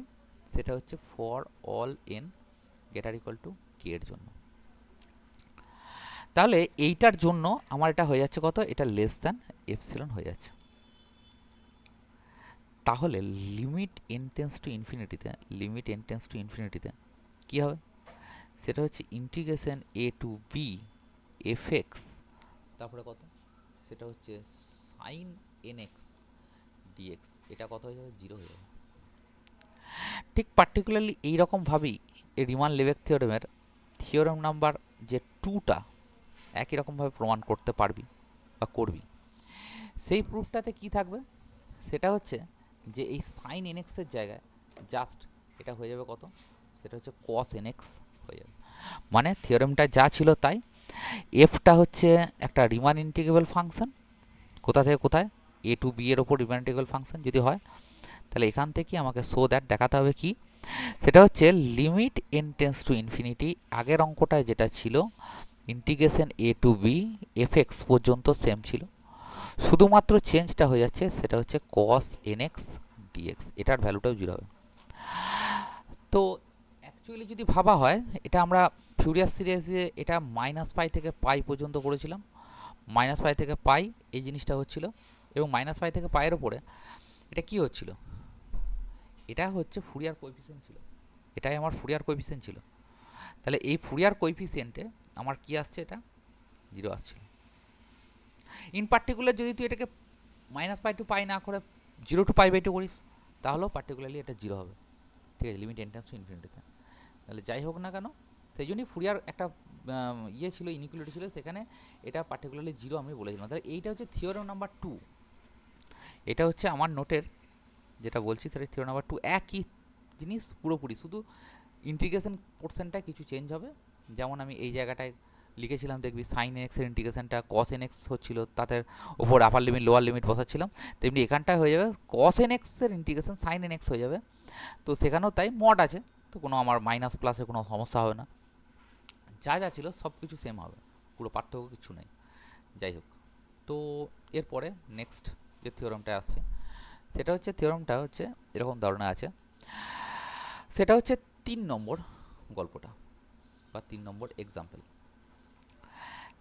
সেটা হচ্ছে for all N greater equal to K এর জন্য। তাহলে এইটার জন্য আমার এটা হয়ে যাচ্ছে কত, এটা লেস দ্যান এপসিলন হয়ে যাচ্ছে। তাহলে লিমিট এন টেন্স টু ইনফিনিটিতে, লিমিট এন টেন্স টু ইনফিনিটিতে কী হবে, সেটা হচ্ছে integration A to B F X, তারপরে কত, সেটা হচ্ছে সাইন এন এক্স ডিএক্স, এটা কত হয়ে যাবে, জিরো হয়ে যাবে। ঠিক পার্টিকুলারলি এইরকমভাবেই এই রিমান লেবেক থিওরেমের থিওরেম নাম্বার যে টুটা একই রকমভাবে প্রমাণ করতে পারবি বা করবি। সেই প্রুফটাতে কি থাকবে, সেটা হচ্ছে যে এই সাইন এনএক্সের জায়গায় জাস্ট এটা হয়ে যাবে কত, সেটা হচ্ছে কস এনএক্স হয়ে যাবে। মানে থিওরেমটা যা ছিল তাই, এফটা হচ্ছে একটা রিমান ইন্টিগ্রেবল ফাংশন, কোথা থেকে কোথায়, এ টু বি এর ওপর রিমান ইন্টিগ্রেবল ফাংশন যদি হয়, তাহলে এখান থেকে আমাকে সো দ্যাট দেখাতে হবে কি, সেটা হচ্ছে limit N tends to infinity, আগের অঙ্কটায় যেটা ছিল integration A to B F x পর্যন্ত সেম ছিল, শুধুমাত্র চেঞ্জটা হয়ে যাচ্ছে সেটা হচ্ছে কস এন এক্স ডিএক্স, এটার ভ্যালুটাও জিরো হবে। তো অ্যাকচুয়ালি যদি ভাবা হয়, এটা আমরা ফিউরিয়াস সিরিজে এটা মাইনাস পাই থেকে পাই পর্যন্ত করেছিলাম, মাইনাস পাই থেকে পাই এই জিনিসটা হচ্ছিল, এবং মাইনাস পাই থেকে পাইয়ের ওপরে এটা কি হচ্ছিল, এটা হচ্ছে ফুরিয়ার কোএফিসিয়েন্ট ছিল, এটাই আমার ফুরিয়ার কোএফিসিয়েন্ট ছিল। তাহলে এই ফুরিয়ার কোএফিসিয়েন্টে আমার কি আসছে, এটা জিরো আসছিল। ইন পার্টিকুলার যদি তুই এটাকে মাইনাস পাই টু পাই না করে zero to pi by two করিস, তাহলেও পার্টিকুলারলি এটা জিরো হবে, ঠিক আছে, লিমিট এন টেন্ডস টু ইনফিনিটিতে। তাহলে যাই হোক না কেন, সেই জন্যই ফুরিয়ার একটা ইয়ে ছিল, ইনইকুয়ালিটি ছিল, সেখানে এটা পার্টিকুলারলি জিরো আমি বলেছিলাম। তাহলে এইটা হচ্ছে থিওরেম নাম্বার টু, এটা হচ্ছে আমার নোটের যেটা বলছি সেটা থিওরেম নাম্বার টু, একই জিনিস পুরোপুরি, শুধু ইন্টিগ্রেশন পোর্শনটায় কিছু চেঞ্জ হবে। যেমন আমি এই জায়গাটায় লিখেছিলাম দেখবি সাইন এক্স এর ইন্টিগ্রেশনটা কস এন এক্স হচ্ছিল, তাদের ওপর আপার লিমিট লোয়ার লিমিট বসাচ্ছিলাম, তেমনি এখানটায় হয়ে যাবে কস এন এক্স এর ইন্টিগ্রেশন সাইন এন এক্স হয়ে যাবে। তো সেখানেও তাই মড আছে, তো কোনো আমার মাইনাস প্লাসে কোনো সমস্যা হবে না, যা যা ছিল সব কিছু সেম হবে, পুরো পার্থক্য কিছু নেই। যাই হোক, তো এরপরে নেক্সট যে থিওরামটা আসছে সেটা হচ্ছে, থিওরামটা হচ্ছে এরকম ধরনের আছে, সেটা হচ্ছে 3 নম্বর গল্পটা বা 3 নম্বর এক্সাম্পল।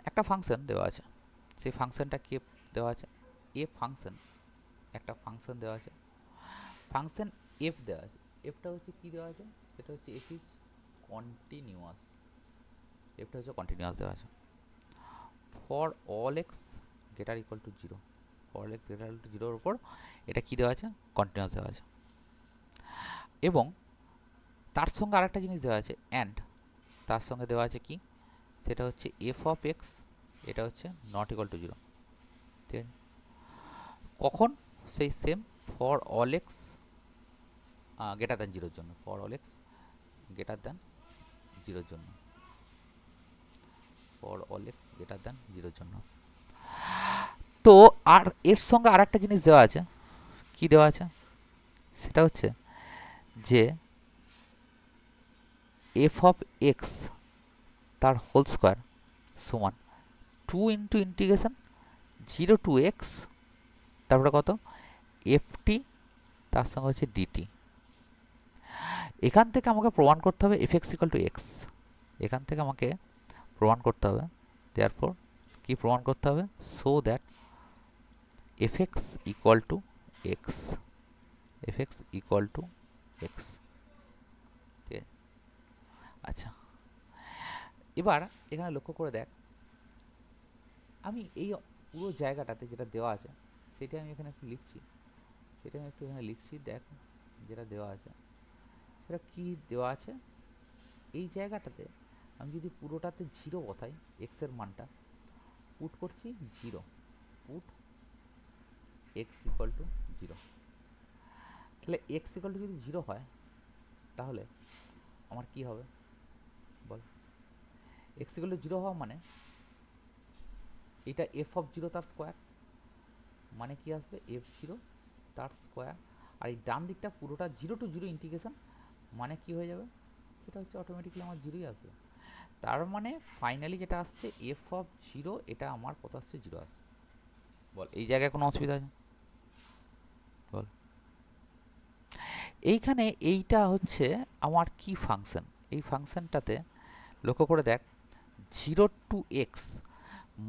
একটা ফাংশন দেওয়া আছে, সেই ফাংশনটা কে দেওয়া আছে, এ ফাংশন, একটা ফাংশন দেওয়া আছে, ফাংশন এফ দেওয়া আছে, এফটা হচ্ছে কি দেওয়া আছে, সেটা হচ্ছে এফ ইজ কন্টিনিউয়াস, এফটা হচ্ছে কন্টিনিউয়াস দেওয়া আছে, for all x greater equal two zero, for all x greater equal two জিরোর উপর এটা কি দেওয়া আছে, কন্টিনিউয়াস দেওয়া আছে। এবং তার সঙ্গে আরেকটা জিনিস দেওয়া আছে অ্যান্ড, তার সঙ্গে দেওয়া আছে কি, সেটা হচ্ছে এফ অফ এক্স, এটা হচ্ছে নট ইকুয়াল টু জিরো, ঠিক আছে। কখন, সেই same for all x greater than জিরোর জন্য, for all x greater than জিরোর জন্য, for all x greater than জিরোর জন্য। তো আর এর সঙ্গে আর একটা জিনিস দেওয়া আছে, কি দেওয়া আছে, সেটা হচ্ছে যে এফ অফ এক্স তার হোল স্কোয়ার সমান 2 ইন্টু ইন্টিগ্রেশন 0 টু এক্স, তারপরে কত এফটি, তার সঙ্গে হচ্ছে ডিটি। এখান থেকে আমাকে প্রমাণ করতে হবে F x equal to x, এখান থেকে আমাকে প্রমাণ করতে হবে, দেয়ারফর কি প্রমাণ করতে হবে, so that F x equal to x, F x equal to x, ঠিক আছে। আচ্ছা, এবার এখানে লক্ষ্য করে দেখ, আমি এই পুরো জায়গাটাতে যেটা দেওয়া আছে সেটা আমি এখানে একটু লিখছি, সেটা আমি একটু এখানে লিখছি, দেখ যেটা দেওয়া আছে সেটা কি দেওয়া আছে, এই জায়গাটাতে আমি যদি পুরোটাতে 0 বসাই, এক্সের মানটা পুট করছি 0, পুট এক্স ইকুয়াল টু 0, তাহলে এক্স ইকুয়াল টু যদি 0 হয় তাহলে আমার কি হবে বল? এক্স ইকুয়াল টু 0 হওয়া মানে এটা এফ অফ 0 তার স্কোয়ার, মানে কি আসবে f0 তার স্কোয়ার, আর এই ডান দিকটা পুরোটা 0 টু 0 ইন্টিগ্রেশন, মানে কি হয়ে যাবে সেটা হচ্ছে অটোমেটিকলি আমার 0ই আসবে। তার মানে ফাইনালি যেটা আসছে এফ অফ 0, এটা আমার কত আসছে 0 আসছে। বল এই জায়গায় কোনো অসুবিধা আছে বল? এইখানে এইটা হচ্ছে আমার কি ফাংশন, এই ফাংশনটাতে লক্ষ্য করে দেখ 0 টু এক্স,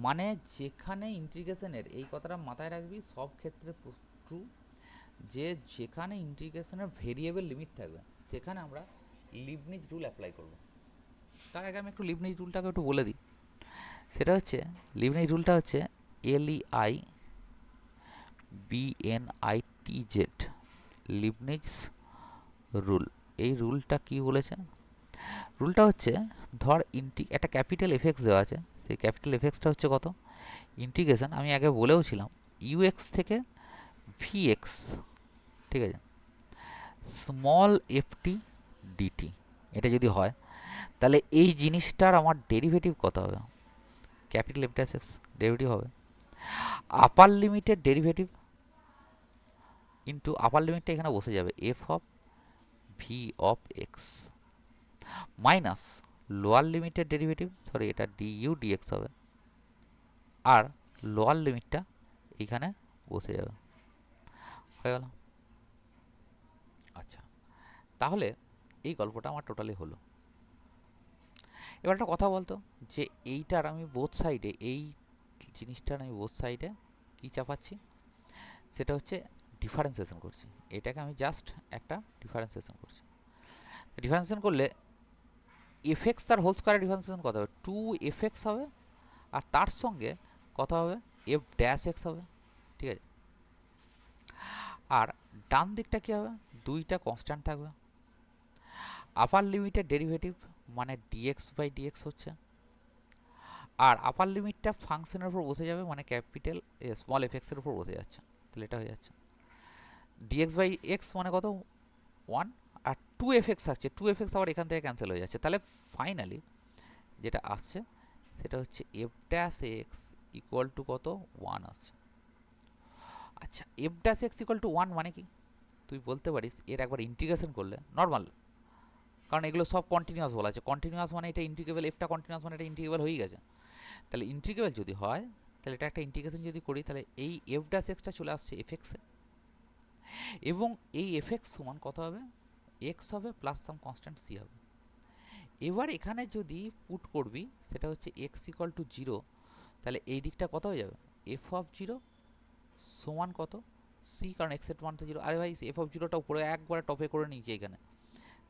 মানে যেখানে ইন্টিগ্রেশনের, এই কথাটা মাথায় রাখবি সব ক্ষেত্রে ট্রু, যে যেখানে ইন্টিগ্রেশনের ভেরিয়েবল লিমিট থাকবে সেখানে আমরা লিবনিজ রুল অ্যাপ্লাই করব। তার আগে আমি একটু লিবনিজ রুলটাকে একটু বলে দিই। সেটা হচ্ছে লিবনিজ রুলটা হচ্ছে LEIBNITZ, লিবনিজ রুল। এই রুলটা কি বলেছে? রুলটা হচ্ছে ধর একটা ক্যাপিটাল এফএক্স দেওয়া আছে, সেই ক্যাপিটাল এফএক্সটা হচ্ছে কত, ইন্টিগ্রেশন আমি আগে বলেও ছিলাম ইউএক্স থেকে ভিএক্স, ঠিক আছে, স্মল এফটি ডিটি, এটা যদি হয় তাহলে এই জিনিসটার আমার ডেরিভেটিভ কত হবে? Capital F dash x derivative হবে আপার লিমিটের ডেরিভেটিভ ইন্টু আপার লিমিটটা এখানে বসে যাবে F of V of X minus lower লিমিটের ডেরিভেটিভ, সরি এটা ডিইউ ডিএক্স হবে, আর লোয়ার লিমিটটা এইখানে বসে যাবে, হয়ে গেল। আচ্ছা, তাহলে এই গল্পটা আমার টোটালি হলো। এবার একটা কথা বলতো, যে এইটার আমি বোথ সাইডে, এই জিনিসটার আমি বোথ সাইডে কী চাপাচ্ছি, সেটা হচ্ছে ডিফারেন্সিয়েশন করছি। এটাকে আমি জাস্ট একটা ডিফারেন্সিয়েশন করছি। ডিফারেন্সিয়েশন করলে এফএক্স তার হোল স্কোয়ারের ডিফারেন্সিয়েশন কত হবে? 2fx হবে, আর তার সঙ্গে কত হবে? এফ ড্যাশ এক্স হবে, ঠিক আছে। আর ডান দিকটা কী হবে? দুইটা কনস্ট্যান্ট থাকবে। আপার লিমিটের ডেরিভেটিভ মানে ডিএক্স বাই ডিএক্স হচ্ছে, আর আপার লিমিটটা ফাংশনের উপর বসে যাবে, মানে ক্যাপিটাল স্মল এফএক্সের উপর বসে যাচ্ছে, তাহলে এটা হয়ে যাচ্ছে ডিএক্স বাই এক্স মানে কত 1, আর 2fx থাকছে, 2fx আবার এখান থেকে ক্যান্সেল হয়ে যাচ্ছে, তাহলে ফাইনালি যেটা আসছে সেটা হচ্ছে F dash x equal to কত 1 আসছে। আচ্ছা, F dash x equal to 1 মানে কি? তুই বলতে পারিস এর একবার ইন্টিগ্রেশন করলে নর্মাল, কারণ এগুলো সব কন্টিনিউয়াস বলা আছে, কন্টিনিউয়াস মানে এটা ইন্টিগ্রেবল, এফটা কন্টিনিউয়াস মানে এটা ইন্টিগ্রেবল হয়ে গেছে, তাহলে ইন্টিগ্রেবল যদি হয় তাহলে এটা একটা ইন্টিগ্রেশন যদি করি তাহলে এই এফ ড্যাশ এক্সটা চলে আসছে এফ এক্সে, এবং এই এফ এক্স সমান কত হবে? এক্স হবে প্লাস সাম কনস্ট্যান্ট সি হবে। এবার এখানে যদি পুট করবি সেটা হচ্ছে এক্স ইকুয়াল টু 0, তাহলে এই দিকটা কত হয়ে যাবে? এফ অফ 0 সমান কত? সি, কারণ এক্স এর মান তো 0। আরে ভাই এফ অফ 0টা উপরে একবারে টপে করে নিয়েছি, এখানে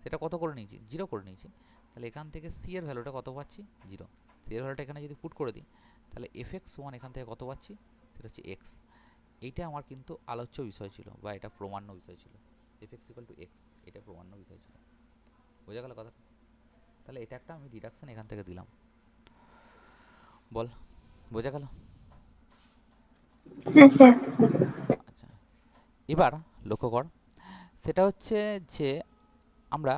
সেটা কত করে নিয়েছি? 0 করে নিয়েছি, তাহলে এখান থেকে সি এর ভ্যালুটা কত পাচ্ছি? 0। সি এর ভ্যালুটা এখানে যদি পুট করে দিই তাহলে এফ এক্স সমান এখান থেকে কত পাচ্ছি? সেটা হচ্ছে এক্স। এইটা আমার কিন্তু আলোচ্য বিষয় ছিল, বা এটা প্রমাণ্য বিষয় ছিল, F x equal to x, এটা প্রমাণ্য বিষয় ছিল। বোঝা গেল কথা? তাহলে এটা একটা আমি ডিডাকশন এখান থেকে দিলাম। বল বোঝা গেল? হ্যাঁ স্যার। আচ্ছা, এবার লক্ষ্য কর, সেটা হচ্ছে যে আমরা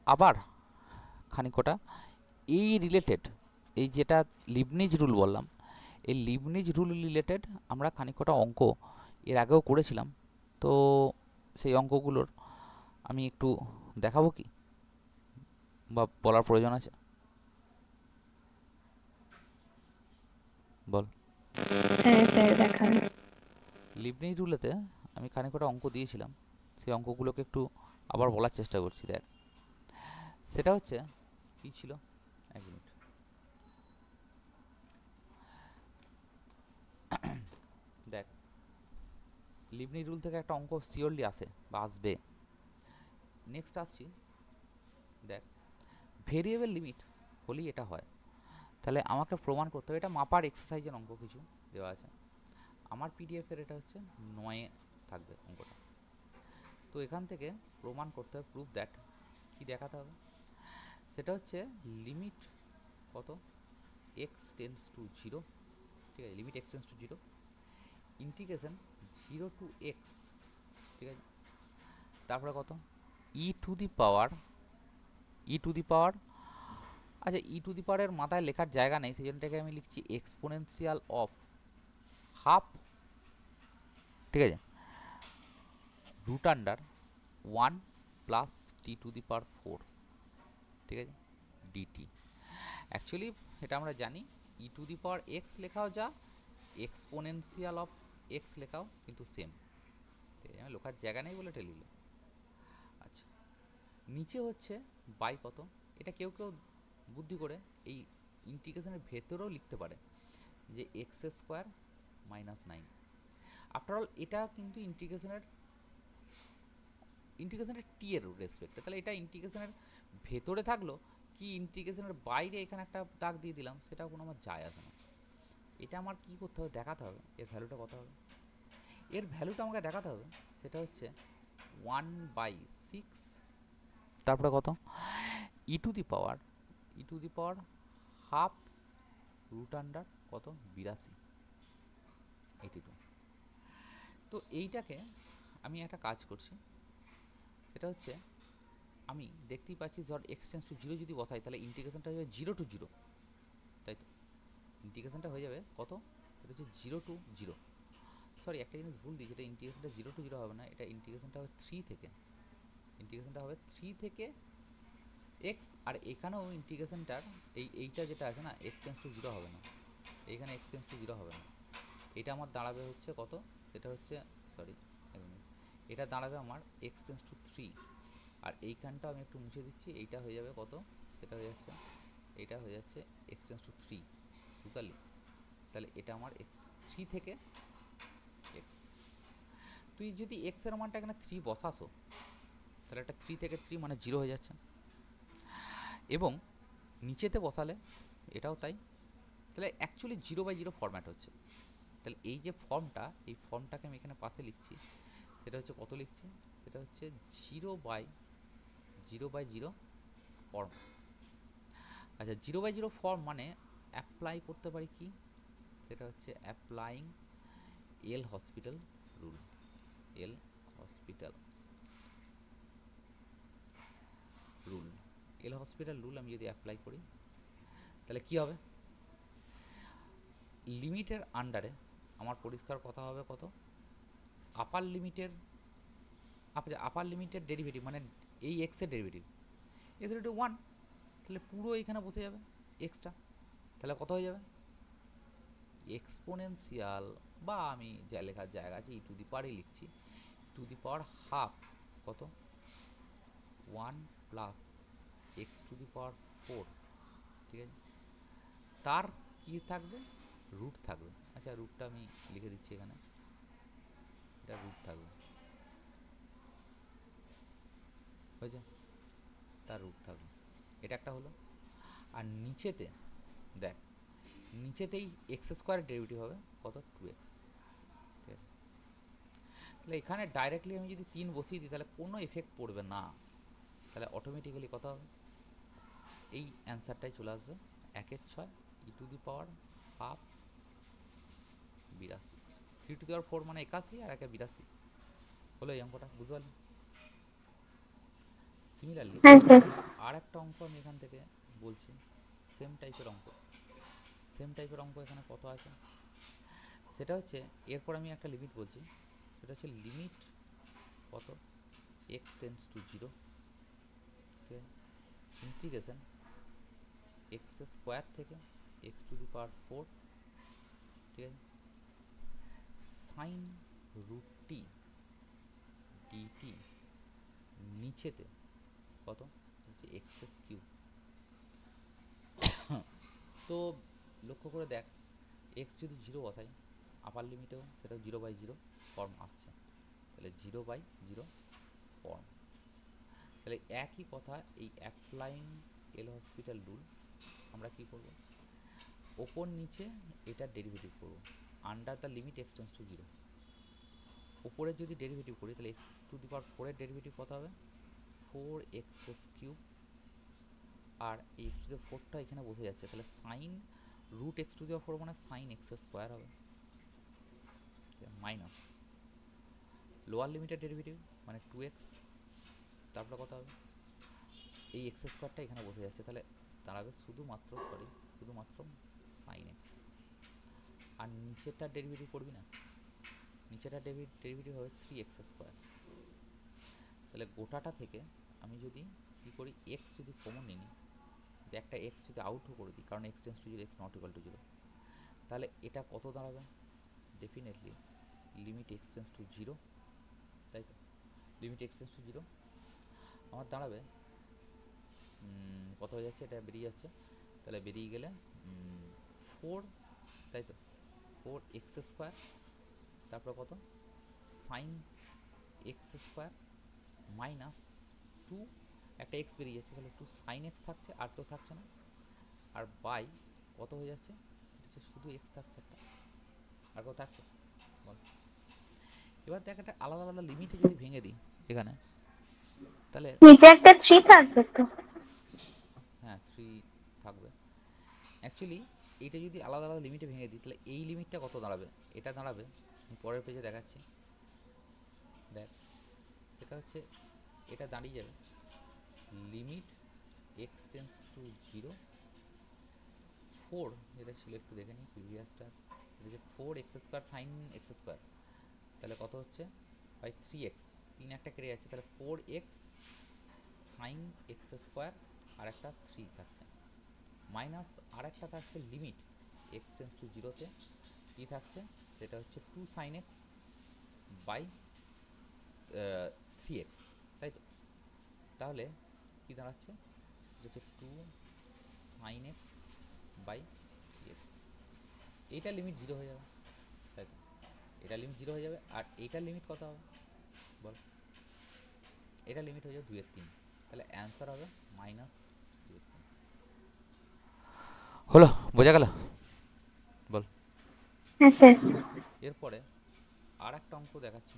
আবার খানিকটা এই রিলেটেড, এই যেটা লিবনিজ রুল বললাম, এই লিবনিজ রুল রিলেটেড আমরা খানিকটা অঙ্ক এর আগেও করেছিলাম, তো সেই অঙ্কগুলোর আমি একটু দেখাবো কি, বা বলার প্রয়োজন আছে? বল। হ্যাঁ স্যার দেখান। লিবনিজ রুলেতে আমি খানিকটা অঙ্ক দিয়েছিলাম, সেই অঙ্কগুলোকে একটু আবার বলার চেষ্টা করছি। দেখ, সেটা হচ্ছে কি ছিল, এক মিনিট দেখ, লিবনিজ রুল থেকে একটা অঙ্ক শিওরলি আসে বা আসবে। নেক্সট আসছি, দেখ ভেরিয়েবল লিমিট হলেই এটা হয়, তাহলে আমাকে প্রমাণ করতে হবে, এটা মাপার এক্সারসাইজের অঙ্ক কিছু দেওয়া আছে, আমার পিডিএফের এটা হচ্ছে 9 থাকবে অঙ্কটা। তো এখান থেকে প্রমাণ করতে হবে, প্রুফ দ্যাট, কি দেখাতে হবে, সেটা হচ্ছে লিমিট কত এক্স টেন্স টু জিরো, ঠিক আছে, limit x tends to zero, integration zero to x, ঠিক আছে, তারপরে কত E to the power, E to the পাওয়ার, আচ্ছা ই টু দি পাওয়ারের মাথায় লেখার জায়গা নেই, সেই জন্যটাকে আমি লিখছি এক্সপোনেনশিয়াল অফ হাফ, ঠিক আছে, root under one plus t to the power four, ঠিক আছে, ডিটি। অ্যাকচুয়ালি এটা আমরা জানি ই টু দি পাওয়ার এক্স লেখাও যা, এক্সপোনেনশিয়াল অফ এক্স লেখাও কিন্তু সেম, ঠিক আছে, আমি লেখার জায়গা নেই বলে এটা লিখলাম। আচ্ছা নিচে হচ্ছে বাই কত, এটা কেউ কেউ বুদ্ধি করে এই ইন্টিগ্রেশনের ভেতরেও লিখতে পারে যে x square minus nine. After all এটা কিন্তু ইন্টিগ্রেশনের টি এর রেসপেক্টে, তাহলে এটা ইন্টিগ্রেশনের ভেতরে থাকলো কি ইন্টিগ্রেশনের বাইরে এখানে একটা দাগ দিয়ে দিলাম, সেটাও কোনো আমার যায় আসে না। এটা আমার কি করতে হবে, দেখাতে হবে এর ভ্যালুটা কত হবে। এর ভ্যালুটা আমাকে দেখাতে হবে, সেটা হচ্ছে 1/6, তারপরে কত E to the power, E to the power half root under কত 82, 82। তো এইটাকে আমি একটা কাজ করছি, সেটা হচ্ছে আমি দেখতেই পাচ্ছি ধর এক্স টেন্স টু জিরো যদি বসাই তাহলে ইন্টিগ্রেশনটা হয়ে যাবে জিরো টু জিরো, তাই তো ইন্টিগ্রেশনটা হয়ে যাবে কত, এটা হচ্ছে জিরো টু জিরো, সরি একটা জিনিস ভুল দিয়েছি, এটা ইন্টিগ্রেশনটা জিরো টু জিরো হবে না, এটা ইন্টিগ্রেশনটা হবে থ্রি থেকে, ইন্টিগ্রেশনটা হবে থ্রি থেকে এক্স, আর এখানেও ইন্টিগ্রেশনটার এইটা যেটা আছে না এক্স টেন্স টু জিরো হবে না, এইখানে এক্স টেন্স টু জিরো হবে না, এটা আমার দাঁড়াবে হচ্ছে কত, সেটা হচ্ছে সরি এটা দাঁড়াবে আমার এক্স টেন্স টু থ্রি, আর এইখানটা আমি একটু মুছে দিচ্ছি, এইটা হয়ে যাবে কত, সেটা হয়ে যাচ্ছে, এইটা হয়ে যাচ্ছে এক্স টেন্স টু থ্রি, বুঝতে পারলি, তাহলে এটা আমার এক্স থ্রি থেকে এক্স, তুই যদি এক্সের মানটা এখানে থ্রি বসাসো তাহলে এটা থ্রি থেকে থ্রি মানে জিরো হয়ে যাচ্ছে, এবং নিচেতে বসালে এটাও তাই, তাহলে actually zero by zero format হচ্ছে, তাহলে এই যে ফর্মটা, এই ফর্মটাকে আমি এখানে পাশে লিখছি, সেটা হচ্ছে কত লিখছি, সেটা হচ্ছে জিরো বাই জিরো ফর্ম। আচ্ছা জিরো বাই জিরো ফর্ম মানে অ্যাপ্লাই করতে পারি কি, সেটা হচ্ছে অ্যাপ্লাইং এল হসপিটাল রুল, এল হসপিটাল রুল, এল হসপিটাল রুল আমি যদি অ্যাপ্লাই করি তাহলে কি হবে, লিমিটের আন্ডারে আমার পরিষ্কার কথা হবে কত, আপার লিমিটের, আপার লিমিটের ডেরিভেটিভ মানে এই এক্সের ডেরিভেটিভ, এক্স ডেরিভেটিভ ওয়ান, তাহলে পুরো এখানে বসে যাবে এক্সটা, তাহলে কত হয়ে যাবে এক্সপোনেনশিয়াল, বা আমি যা লেখার জায়গা আছে ই টু দি পাওয়ারই লিখছি, টু দি পাওয়ার হাফ কত one plus x to the power four, ঠিক আছে, তার কি থাকবে রুট থাকবে, আচ্ছা রুটটা আমি লিখে দিচ্ছি এখানে, এটা রুট থাকবে, হয়েছে, তার রুট থাকবে, এটা একটা হলো। আর নিচেতে দেখ, নিচেতেই এক্স স্কোয়ার ডেরিভেটিভ হবে কত টু এক্স, ঠিক আছে, তাহলে এখানে ডাইরেক্টলি আমি যদি তিন বসিয়ে দিই তাহলে কোনো এফেক্ট পড়বে না, তাহলে অটোমেটিক্যালি কত হবে, এই অ্যান্সারটাই চলে আসবে একের ছয় E to the power half 82, three to the power four মানে 81 আর একে 82, হলো এই অঙ্কটা, বুঝতে পারলি। সিমিলারলি হ্যাঁ স্যার। আর একটা অঙ্ক আমি এখান থেকে বলছি, সেম টাইপের অঙ্ক, সেম টাইপের অঙ্ক এখানে কত আছে, সেটা হচ্ছে এরপর আমি একটা লিমিট বলছি, সেটা হচ্ছে লিমিট কত এক্স টেন্স টু জিরো, ঠিক আছে, ইন্টিগ্রেশন এক্স স্কোয়ার থেকে x to the power four, ঠিক আছে, সাইন রুট টি ডিটি, নিচেতে কত হচ্ছে এক্স এস কিউ, তো লক্ষ্য করে দেখ এক্স যদি জিরো বসাই আপার লিমিটেও সেটা জিরো বাই জিরো ফর্ম আসছে, তাহলে জিরো বাই জিরো ফর্ম, তাহলে একই কথা এই অ্যাপ্লাইং এল হসপিটাল রুল আমরা কি করব, ওপর নিচে এটা ডেরিভেটিভ করব, under the limit x tends to zero, ওপরে যদি ডেরিভেটিভ করি তাহলে এক্স টু দি পাওয়ার ফোরের ডেরিভেটিভ কত হবে ফোর এক্স এস কিউব আর এই এক্স টু দি ফোরটা এখানে বসে যাচ্ছে, তাহলে sine root x to the four মানে সাইন এক্স স্কোয়ার হবে মাইনাস লোয়ার লিমিটের ডেরিভেটিভ মানে 2x, তারপরে কত হবে এই এক্স স্কোয়ারটা এখানে বসে যাচ্ছে, তাহলে দাঁড়াবে শুধুমাত্র সাইন এক্স। আর নিচেরটার ডেরিভেটিভ করবি না, নিচেরটার ডেরিভেটিভ হবে 3x স্কোয়ার। তাহলে গোটাটা থেকে আমি যদি কী করি, এক্স যদি কমন নিই, একটা এক্স যদি আউটও করে দিই, কারণ x tends to zero, x not equal to zero, তাহলে এটা কত দাঁড়াবে, definitely limit x tends to zero, তাই তো limit x tends to zero আমার দাঁড়াবে কত হয়ে যাচ্ছে, এটা বেরিয়ে যাচ্ছে, তাহলে বেরিয়ে গেলে 4, তাই তো 4x স্কোয়ার, তারপর কত সাইন এক্স স্কোয়ার মাইনাস 2, একটা এক্স বেরিয়ে যাচ্ছে, তাহলে 2 সাইন এক্স থাকছে, আর কেউ থাকছে না, আর বাই কত হয়ে যাচ্ছে, এটা হচ্ছে শুধু এক্স থাকছে একটা, আর কেউ থাকছে বল। এবার দেখ একটা আলাদা আলাদা লিমিটে যদি ভেঙে দিই এখানে, তাহলে নিচে একটা 3 থাকবে তো, হ্যাঁ 3 থাকবে। অ্যাকচুয়ালি এইটা যদি আলাদা আলাদা লিমিটে ভেঙে দিই, তাহলে এই লিমিটটা কত দাঁড়াবে, এটা দাঁড়াবে আমি পরের পেজে দেখাচ্ছি, দেখ সেটা হচ্ছে এটা দাঁড়িয়ে যাবে limit x tends to zero 4, যেটা ছিল একটু দেখে নিই প্রিভিয়াসটা, এটা যে 4x square sine x square, তাহলে কত হচ্ছে বাই 3x, 3 একটা কেটে যাচ্ছে, তাহলে 4x সাইন এক্স স্কোয়ার আর একটা 3 থাকছে, মাইনাস আর একটা থাকছে লিমিট এক্স টেন্স টু জিরোতে কী থাকছে, সেটা হচ্ছে 2 সাইন এক্স বাই 3x, তাই তো, তাহলে কী দাঁড়াচ্ছে, এটা হচ্ছে 2 সাইন এক্স বাই 3x, এইটা লিমিট জিরো হয়ে যাবে, তাই তো এটা লিমিট জিরো হয়ে যাবে, আর এইটার লিমিট কত হবে বল, এটা লিমিট হয়ে যাবে 2/3, তাহলে অ্যান্সার হবে -2/3। হলো, বোঝা গেল বল। হ্যাঁ স্যার। এরপরে আর একটা অঙ্ক দেখাচ্ছি,